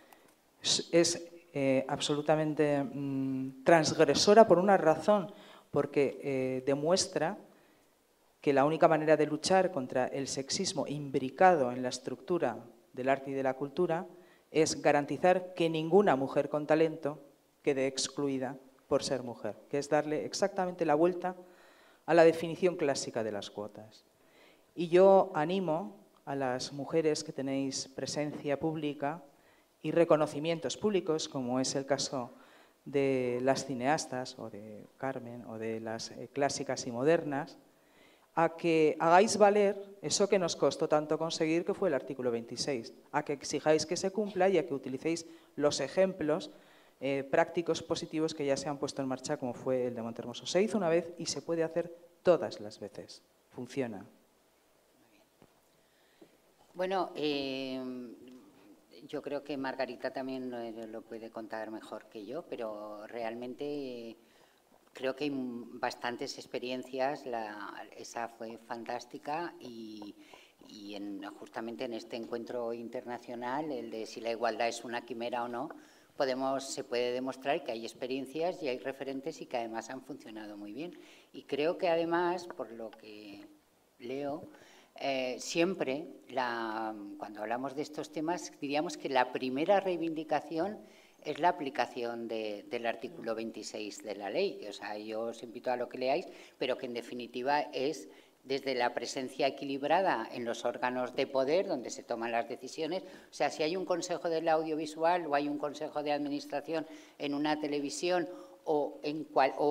es absolutamente transgresora por una razón, porque demuestra que la única manera de luchar contra el sexismo imbricado en la estructura del arte y de la cultura es garantizar que ninguna mujer con talento quede excluida por ser mujer, que es darle exactamente la vuelta a la definición clásica de las cuotas. Y yo animo a las mujeres que tenéis presencia pública y reconocimientos públicos, como es el caso de las cineastas o de Carmen o de las clásicas y modernas, a que hagáis valer eso que nos costó tanto conseguir, que fue el artículo 26, a que exijáis que se cumpla y a que utilicéis los ejemplos prácticos positivos que ya se han puesto en marcha, como fue el de Montermoso. Se hizo una vez y se puede hacer todas las veces. Funciona. Bueno, yo creo que Margarita también lo puede contar mejor que yo, pero realmente creo que hay bastantes experiencias. Esa fue fantástica y justamente en este encuentro internacional, el de si la igualdad es una quimera o no, se puede demostrar que hay experiencias y hay referentes y que además han funcionado muy bien. Y creo que además, por lo que leo, siempre, cuando hablamos de estos temas, diríamos que la primera reivindicación es la aplicación del artículo 26 de la ley. O sea, yo os invito a lo que leáis, pero que en definitiva es desde la presencia equilibrada en los órganos de poder donde se toman las decisiones. O sea, si hay un consejo del audiovisual o hay un consejo de administración en una televisión o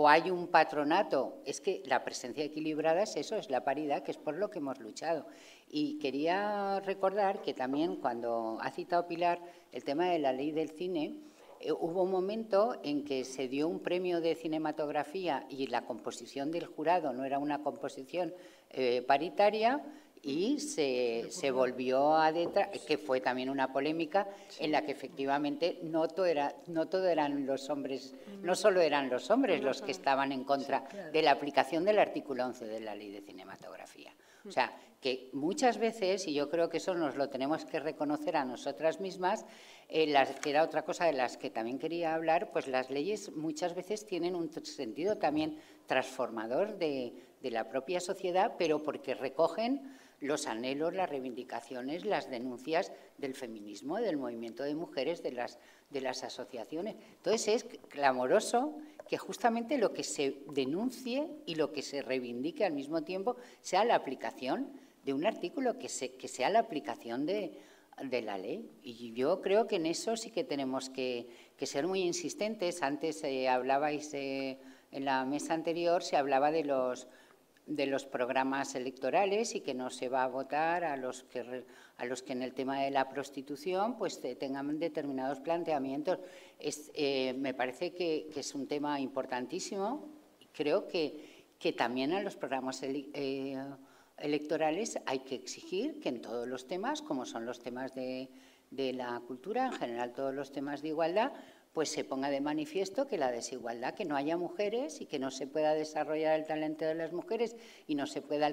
hay un patronato, es que la presencia equilibrada es eso, es la paridad, que es por lo que hemos luchado. Y quería recordar que también, cuando ha citado Pilar el tema de la ley del cine, hubo un momento en que se dio un premio de cinematografía y la composición del jurado no era una composición paritaria, y se volvió a detrás, que fue también una polémica en la que efectivamente no todo eran los hombres, no solo eran los hombres los que estaban en contra de la aplicación del artículo 11 de la Ley de Cinematografía. O sea, que muchas veces, y yo creo que eso nos lo tenemos que reconocer a nosotras mismas, que era otra cosa de las que también quería hablar, pues las leyes muchas veces tienen un sentido también transformador de la propia sociedad, pero porque recogen los anhelos, las reivindicaciones, las denuncias del feminismo, del movimiento de mujeres, de las asociaciones. Entonces es clamoroso que justamente lo que se denuncie y lo que se reivindique al mismo tiempo sea la aplicación de un artículo, que sea la aplicación de la ley. Y yo creo que en eso sí que tenemos que ser muy insistentes. Antes hablabais en la mesa anterior, se hablaba de los programas electorales y que no se va a votar a los que en el tema de la prostitución pues tengan determinados planteamientos. Me parece que es un tema importantísimo. Creo que también a los programas electorales hay que exigir que en todos los temas, como son los temas de la cultura, en general todos los temas de igualdad, pues se ponga de manifiesto que la desigualdad, que no haya mujeres y que no se pueda desarrollar el talento de las mujeres y no se pueda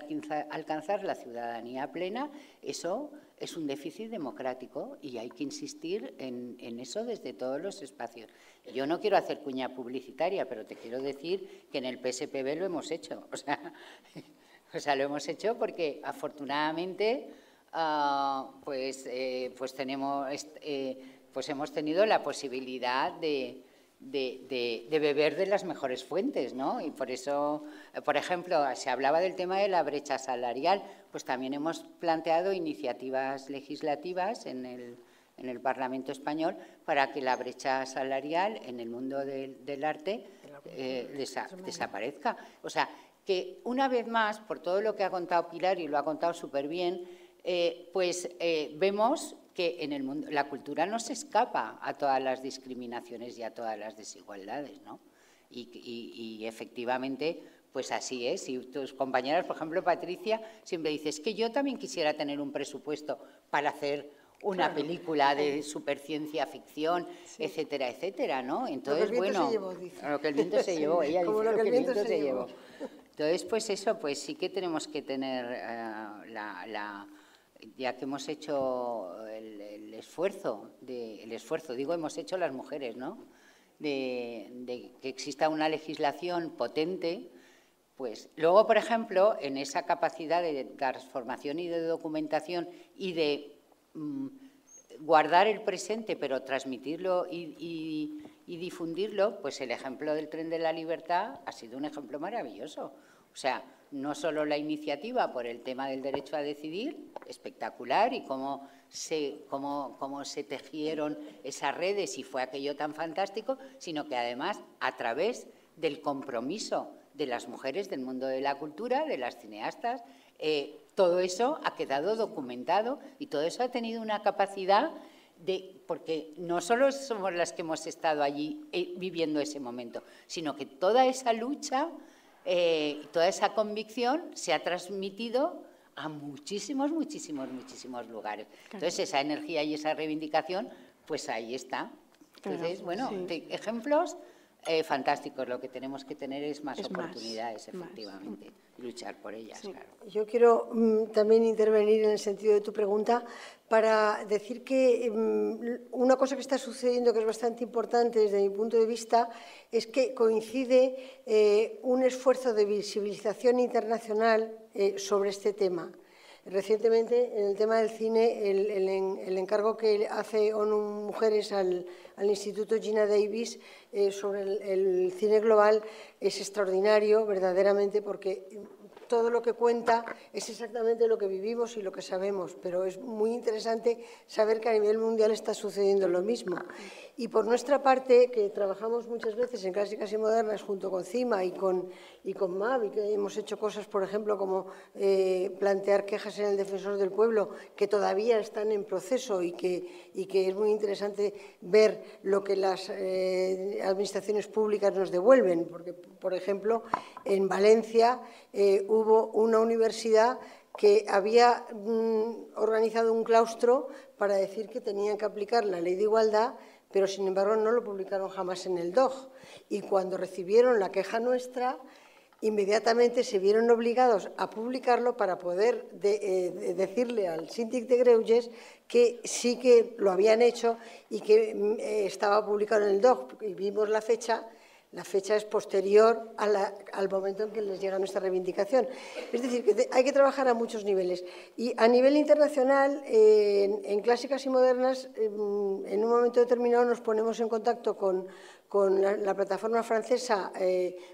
alcanzar la ciudadanía plena, eso es un déficit democrático y hay que insistir en eso desde todos los espacios. Yo no quiero hacer cuña publicitaria, pero te quiero decir que en el PSPB lo hemos hecho. O sea, lo hemos hecho porque afortunadamente pues hemos tenido la posibilidad de beber de las mejores fuentes, ¿no? Y por eso, por ejemplo, se hablaba del tema de la brecha salarial, pues también hemos planteado iniciativas legislativas en el Parlamento español para que la brecha salarial en el mundo del arte desaparezca. O sea, que una vez más, por todo lo que ha contado Pilar, y lo ha contado súper bien, vemos que en el mundo la cultura no se escapa a todas las discriminaciones y a todas las desigualdades, ¿no? Y efectivamente, pues así es. Y tus compañeras, por ejemplo, Patricia, siempre dices que yo también quisiera tener un presupuesto para hacer una película de superciencia ficción, etcétera, etcétera, ¿no? Entonces, bueno, lo que el viento se llevó, ella dice lo que el viento se llevó. Entonces, pues eso, pues sí que tenemos que tener ya que hemos hecho el esfuerzo, digo hemos hecho las mujeres, ¿no?, de que exista una legislación potente, pues luego, por ejemplo, en esa capacidad de transformación y de documentación y de guardar el presente, pero transmitirlo y difundirlo, pues el ejemplo del Tren de la Libertad ha sido un ejemplo maravilloso. O sea, no solo la iniciativa por el tema del derecho a decidir, espectacular, y cómo se tejieron esas redes y fue aquello tan fantástico, sino que además a través del compromiso de las mujeres del mundo de la cultura, de las cineastas, todo eso ha quedado documentado y todo eso ha tenido una capacidad porque no solo somos las que hemos estado allí viviendo ese momento, sino que toda esa lucha, toda esa convicción se ha transmitido a muchísimos lugares. Entonces, esa energía y esa reivindicación, pues ahí está. Entonces, bueno, ejemplos fantásticos. Lo que tenemos que tener es más oportunidades, efectivamente, y luchar por ellas, claro. Yo quiero también intervenir en el sentido de tu pregunta para decir que una cosa que está sucediendo que es bastante importante desde mi punto de vista es que coincide un esfuerzo de visibilización internacional sobre este tema. Recientemente, en el tema del cine, el encargo que hace ONU Mujeres al al Instituto Gina Davis sobre el cine global es extraordinario, verdaderamente, porque todo lo que cuenta es exactamente lo que vivimos y lo que sabemos, pero es muy interesante saber que a nivel mundial está sucediendo lo mismo. Y por nuestra parte, que trabajamos muchas veces en Clásicas y Modernas junto con CIMA y con MAB, y que hemos hecho cosas, por ejemplo, como plantear quejas en el Defensor del Pueblo, que todavía están en proceso y que es muy interesante ver lo que las administraciones públicas nos devuelven, porque, por ejemplo, en Valencia hubo una universidad que había organizado un claustro para decir que tenían que aplicar la ley de igualdad, pero sin embargo no lo publicaron jamás en el DOG. Y cuando recibieron la queja nuestra, inmediatamente se vieron obligados a publicarlo para poder decirle al síndic de Greuges que sí que lo habían hecho y que estaba publicado en el DOG. Y vimos la fecha. La fecha es posterior al momento en que les llega nuestra reivindicación. Es decir, que hay que trabajar a muchos niveles. Y a nivel internacional, en Clásicas y Modernas, en un momento determinado nos ponemos en contacto con la plataforma francesa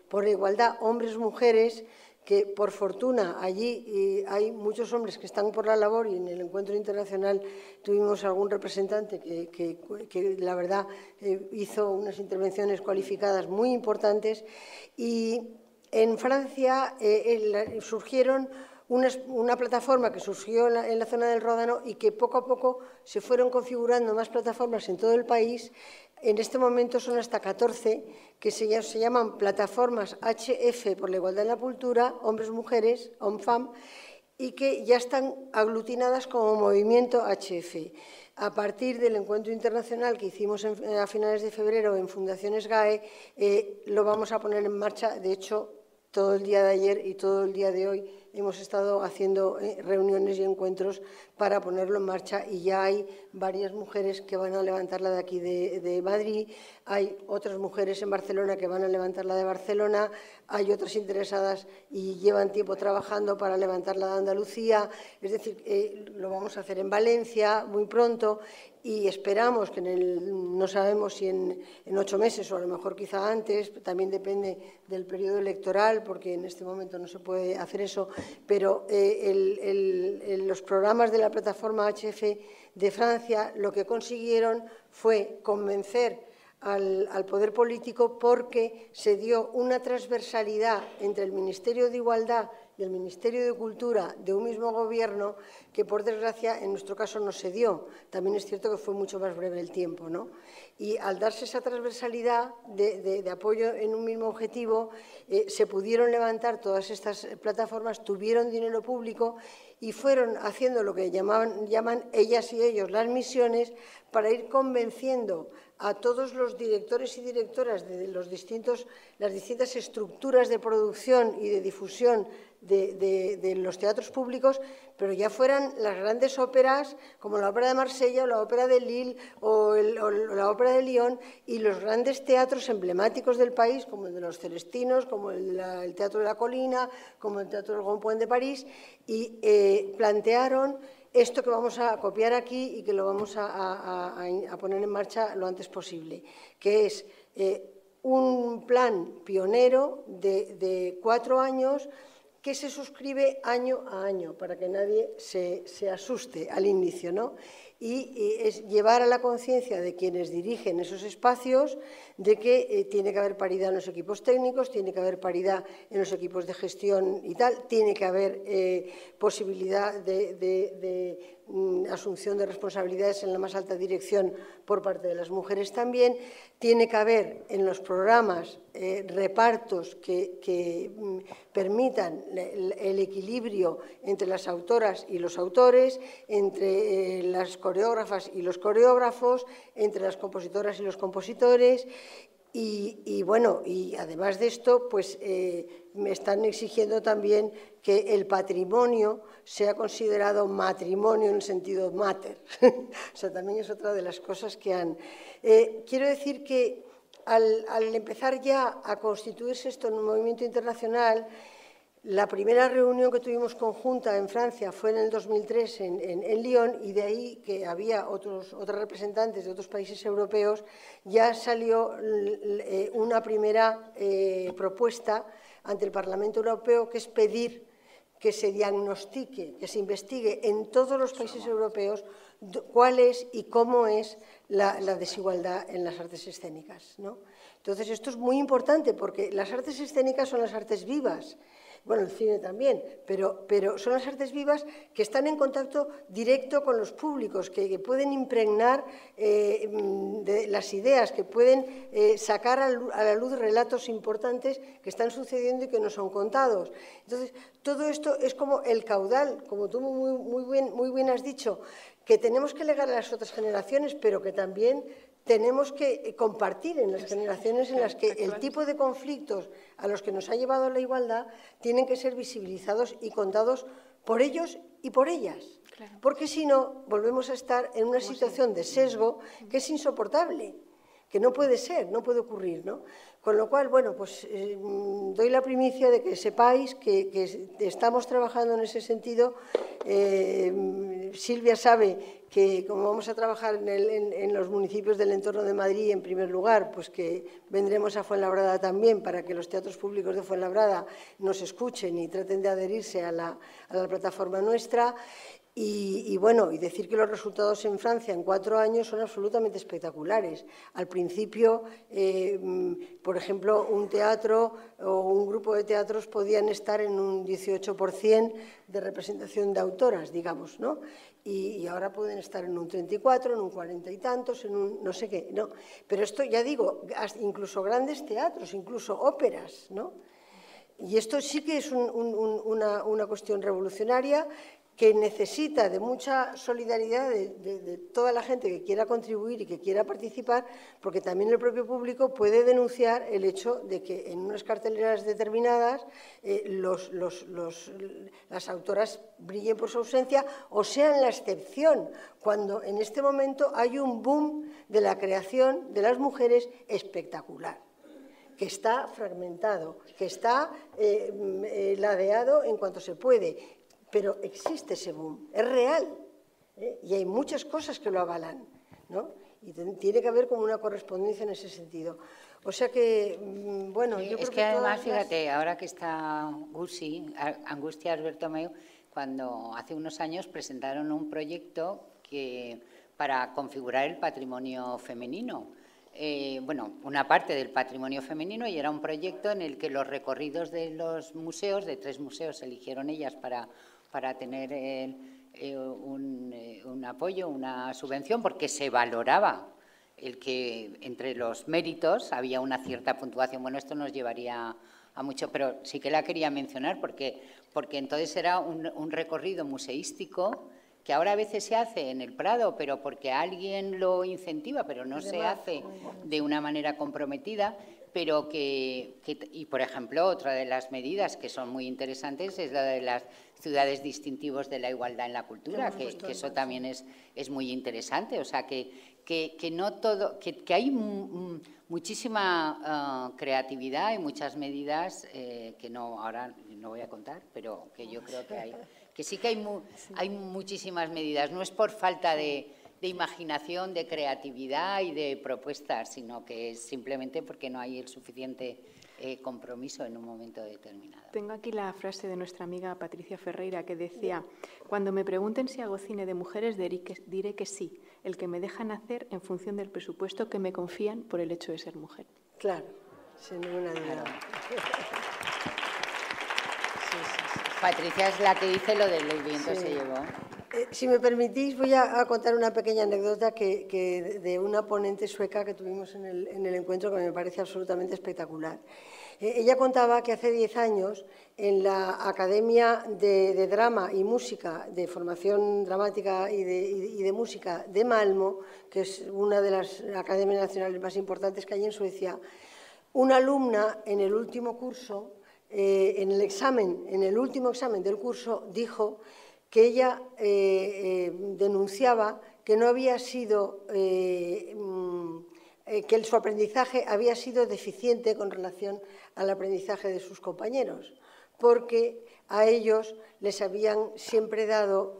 por la igualdad hombres-mujeres, que por fortuna allí hay muchos hombres que están por la labor, y en el encuentro internacional tuvimos algún representante que la verdad hizo unas intervenciones cualificadas muy importantes. Y en Francia surgieron una plataforma que surgió en la zona del Ródano y que poco a poco se fueron configurando más plataformas en todo el país. En este momento son hasta 14 que se llaman plataformas HF por la igualdad en la cultura, hombres-mujeres, OMFAM, y que ya están aglutinadas como movimiento HF. A partir del encuentro internacional que hicimos a finales de febrero en Fundaciones GAE, lo vamos a poner en marcha. De hecho, todo el día de ayer y todo el día de hoy hemos estado haciendo reuniones y encuentros para ponerlo en marcha, y ya hay varias mujeres que van a levantarla de aquí de Madrid, hay otras mujeres en Barcelona que van a levantarla de Barcelona, hay otras interesadas y llevan tiempo trabajando para levantarla de Andalucía. Es decir, lo vamos a hacer en Valencia muy pronto, y esperamos que no sabemos si en 8 meses o a lo mejor quizá antes, también depende del periodo electoral, porque en este momento no se puede hacer eso, pero los programas de la plataforma HF de Francia lo que consiguieron fue convencer al poder político, porque se dio una transversalidad entre el Ministerio de Igualdad y el Ministerio de Cultura de un mismo gobierno que, por desgracia, en nuestro caso no se dio. También es cierto que fue mucho más breve el tiempo, ¿no? Y al darse esa transversalidad de apoyo en un mismo objetivo, se pudieron levantar todas estas plataformas, tuvieron dinero público y fueron haciendo lo que llaman ellas y ellos las misiones, para ir convenciendo a todos los directores y directoras de las distintas estructuras de producción y de difusión de los teatros públicos, pero ya fueran las grandes óperas como la Ópera de Marsella o la Ópera de Lille o la Ópera de Lyon, y los grandes teatros emblemáticos del país, como el de los Celestinos, como el Teatro de la Colina, como el Teatro del Rond-Point de París, y plantearon esto que vamos a copiar aquí y que lo vamos a poner en marcha lo antes posible, que es un plan pionero de 4 años que se suscribe año a año, para que nadie se asuste al inicio, ¿no? Y es llevar a la conciencia de quienes dirigen esos espacios de que tiene que haber paridad en los equipos técnicos, tiene que haber paridad en los equipos de gestión y tal, tiene que haber posibilidad de asunción de responsabilidades en la más alta dirección por parte de las mujeres también, tiene que haber en los programas repartos que permitan el equilibrio entre las autoras y los autores, entre las coreógrafas y los coreógrafos, entre las compositoras y los compositores. Y bueno, y además de esto, pues me están exigiendo también que el patrimonio sea considerado matrimonio en el sentido mater. O sea, también es otra de las cosas que han... quiero decir que al empezar ya a constituirse esto en un movimiento internacional, La primera reunión que tuvimos conjunta en Francia fue en el 2003 en Lyon, y de ahí, que había otros representantes de otros países europeos, ya salió una primera propuesta ante el Parlamento Europeo, que es pedir que se diagnostique, que se investigue en todos los países europeos cuál es y cómo es la desigualdad en las artes escénicas, ¿no? Entonces, esto es muy importante, porque las artes escénicas son las artes vivas. Bueno, el cine también, pero son las artes vivas que están en contacto directo con los públicos, que pueden impregnar de las ideas, que pueden sacar a la luz relatos importantes que están sucediendo y que no son contados. Entonces, todo esto es como el caudal, como tú muy bien has dicho, que tenemos que legar a las otras generaciones, pero que también tenemos que compartir en las generaciones en las que el tipo de conflictos a los que nos ha llevado la igualdad tienen que ser visibilizados y contados por ellos y por ellas. Claro. Porque si no, volvemos a estar en una situación de sesgo que es insoportable, que no puede ser, no puede ocurrir, ¿no? Con lo cual, bueno, pues doy la primicia de que sepáis que estamos trabajando en ese sentido. Silvia sabe que, como vamos a trabajar en los municipios del entorno de Madrid, en primer lugar, pues que vendremos a Fuenlabrada también, para que los teatros públicos de Fuenlabrada nos escuchen y traten de adherirse a la plataforma nuestra. Y bueno, y decir que los resultados en Francia en 4 años son absolutamente espectaculares. Al principio, por ejemplo, un teatro o un grupo de teatros podían estar en un 18% de representación de autoras, digamos, ¿no? Y ahora pueden estar en un 34, en un 40 y tantos, en un no sé qué, ¿no? Pero esto, ya digo, incluso grandes teatros, incluso óperas, ¿no? Y esto sí que es una cuestión revolucionaria, que necesita de mucha solidaridad de toda la gente que quiera contribuir y que quiera participar, porque también el propio público puede denunciar el hecho de que en unas carteleras determinadas las autoras brillen por su ausencia o sean la excepción, cuando en este momento hay un boom de la creación de las mujeres espectacular, que está fragmentado, que está ladeado en cuanto se puede. Pero existe ese boom, es real, y hay muchas cosas que lo avalan, ¿no? Y tiene que haber como una correspondencia en ese sentido. O sea que, bueno, yo creo que además, fíjate, ahora que está Angustia Bertomeu, cuando hace unos años presentaron un proyecto para configurar el patrimonio femenino. Bueno, una parte del patrimonio femenino, y era un proyecto en el que los recorridos de los museos, de 3 museos eligieron ellas para tener un apoyo, una subvención, porque se valoraba el que entre los méritos había una cierta puntuación. Bueno, esto nos llevaría a mucho, pero sí que la quería mencionar porque entonces era un recorrido museístico que ahora a veces se hace en el Prado, pero porque alguien lo incentiva, pero no se hace de una manera comprometida. Pero y por ejemplo, otra de las medidas que son muy interesantes es la de las ciudades distintivos de la igualdad en la cultura, que eso también es muy interesante. O sea, que no todo, que hay muchísima creatividad y muchas medidas que ahora no voy a contar, pero que yo creo que sí que hay muchísimas medidas. No es por falta de imaginación, de creatividad y de propuestas, sino que es simplemente porque no hay el suficiente compromiso en un momento determinado. Tengo aquí la frase de nuestra amiga Patricia Ferreira, que decía: cuando me pregunten si hago cine de mujeres, diré que sí, el que me dejan hacer en función del presupuesto que me confían por el hecho de ser mujer. Claro, sin ninguna duda. Patricia es la que dice lo del viento se llevó. Si me permitís, voy a contar una pequeña anécdota de una ponente sueca que tuvimos en el encuentro, que me parece absolutamente espectacular. Ella contaba que hace 10 años en la Academia de Drama y Música, de Formación Dramática y de Música de Malmö, que es una de las academias nacionales más importantes que hay en Suecia, una alumna en el último curso, en el último examen del curso, dijo que ella denunciaba que no había sido, que su aprendizaje había sido deficiente con relación al aprendizaje de sus compañeros, porque a ellos les habían siempre dado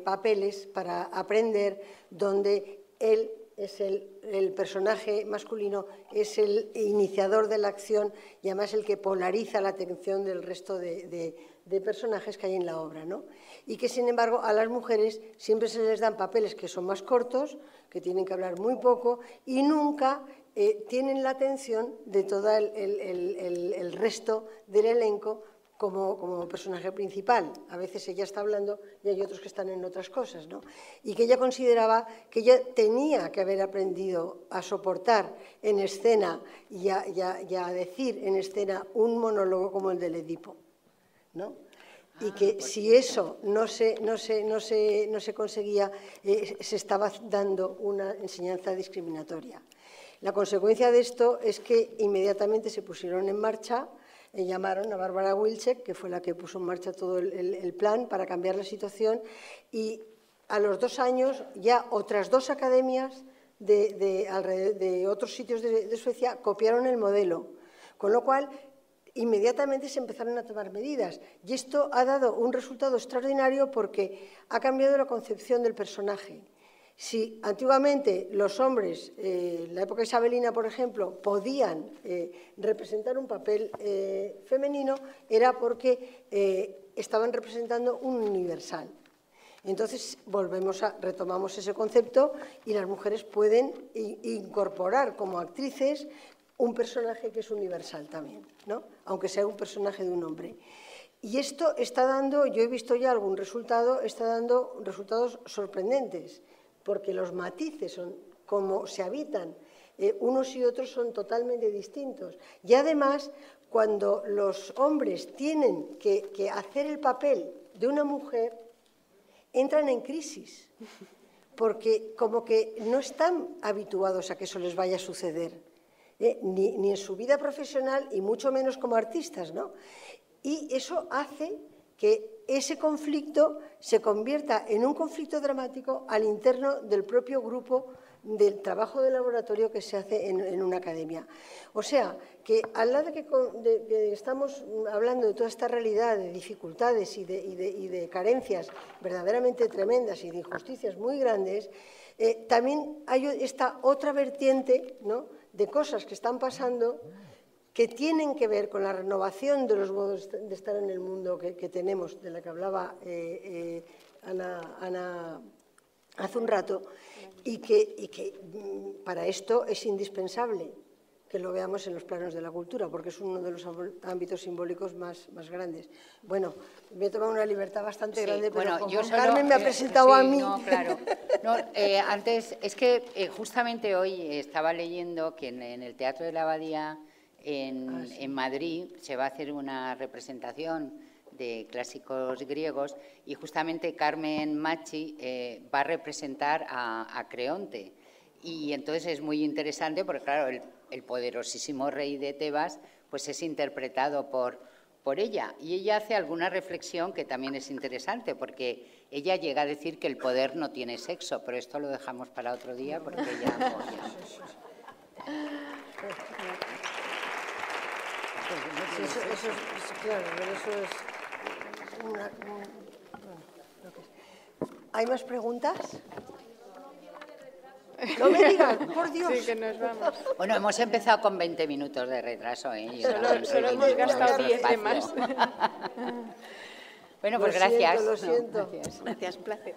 papeles para aprender donde él es el personaje masculino, es el iniciador de la acción y además el que polariza la atención del resto de personajes que hay en la obra, ¿no? Y que, sin embargo, a las mujeres siempre se les dan papeles que son más cortos, que tienen que hablar muy poco y nunca tienen la atención de todo el resto del elenco como personaje principal. A veces ella está hablando y hay otros que están en otras cosas, ¿no? Y que ella consideraba que ella tenía que haber aprendido a soportar en escena y a decir en escena un monólogo como el del Edipo, ¿no? Y que si eso no se conseguía, se estaba dando una enseñanza discriminatoria. La consecuencia de esto es que inmediatamente se pusieron en marcha, llamaron a Bárbara Wilczek, que fue la que puso en marcha todo el plan para cambiar la situación, y a los 2 años ya otras 2 academias de otros sitios de Suecia copiaron el modelo, con lo cual inmediatamente se empezaron a tomar medidas. Y esto ha dado un resultado extraordinario porque ha cambiado la concepción del personaje. Si antiguamente los hombres, en la época isabelina, por ejemplo, podían representar un papel femenino, era porque estaban representando un universal. Entonces, retomamos ese concepto y las mujeres pueden incorporar como actrices un personaje que es universal también, ¿no? Aunque sea un personaje de un hombre. Y esto está dando, yo he visto ya algún resultado, está dando resultados sorprendentes, porque los matices son como se habitan, unos y otros son totalmente distintos. Y además, cuando los hombres tienen que hacer el papel de una mujer, entran en crisis, porque como que no están habituados a que eso les vaya a suceder. Ni en su vida profesional y mucho menos como artistas, ¿no? Y eso hace que ese conflicto se convierta en un conflicto dramático al interno del propio grupo del trabajo de laboratorio que se hace en una academia. O sea, que al lado de que estamos hablando de toda esta realidad de dificultades y de carencias verdaderamente tremendas y de injusticias muy grandes, también hay esta otra vertiente, ¿no?, de cosas que están pasando que tienen que ver con la renovación de los modos de estar en el mundo que tenemos, de la que hablaba Ana hace un rato, y que para esto es indispensable que lo veamos en los planos de la cultura, porque es uno de los ámbitos simbólicos más grandes. Bueno, me he tomado una libertad bastante grande, pero como Carmen me ha presentado a mí... No, claro. No, antes, es que justamente hoy estaba leyendo que en el Teatro de la Abadía, en Madrid, se va a hacer una representación de clásicos griegos y justamente Carmen Machi va a representar a Creonte. Y entonces es muy interesante porque, claro, el poderosísimo rey de Tebas pues es interpretado por ella. Y ella hace alguna reflexión que también es interesante porque ella llega a decir que el poder no tiene sexo, pero esto lo dejamos para otro día porque ella apoya. Claro, pero eso es ¿Hay más preguntas? No me digan, por Dios. Sí, que nos vamos. Bueno, hemos empezado con 20 minutos de retraso, ¿eh? Solo hemos gastado 10 de más. Bueno, pues gracias. Lo siento. Gracias, un placer.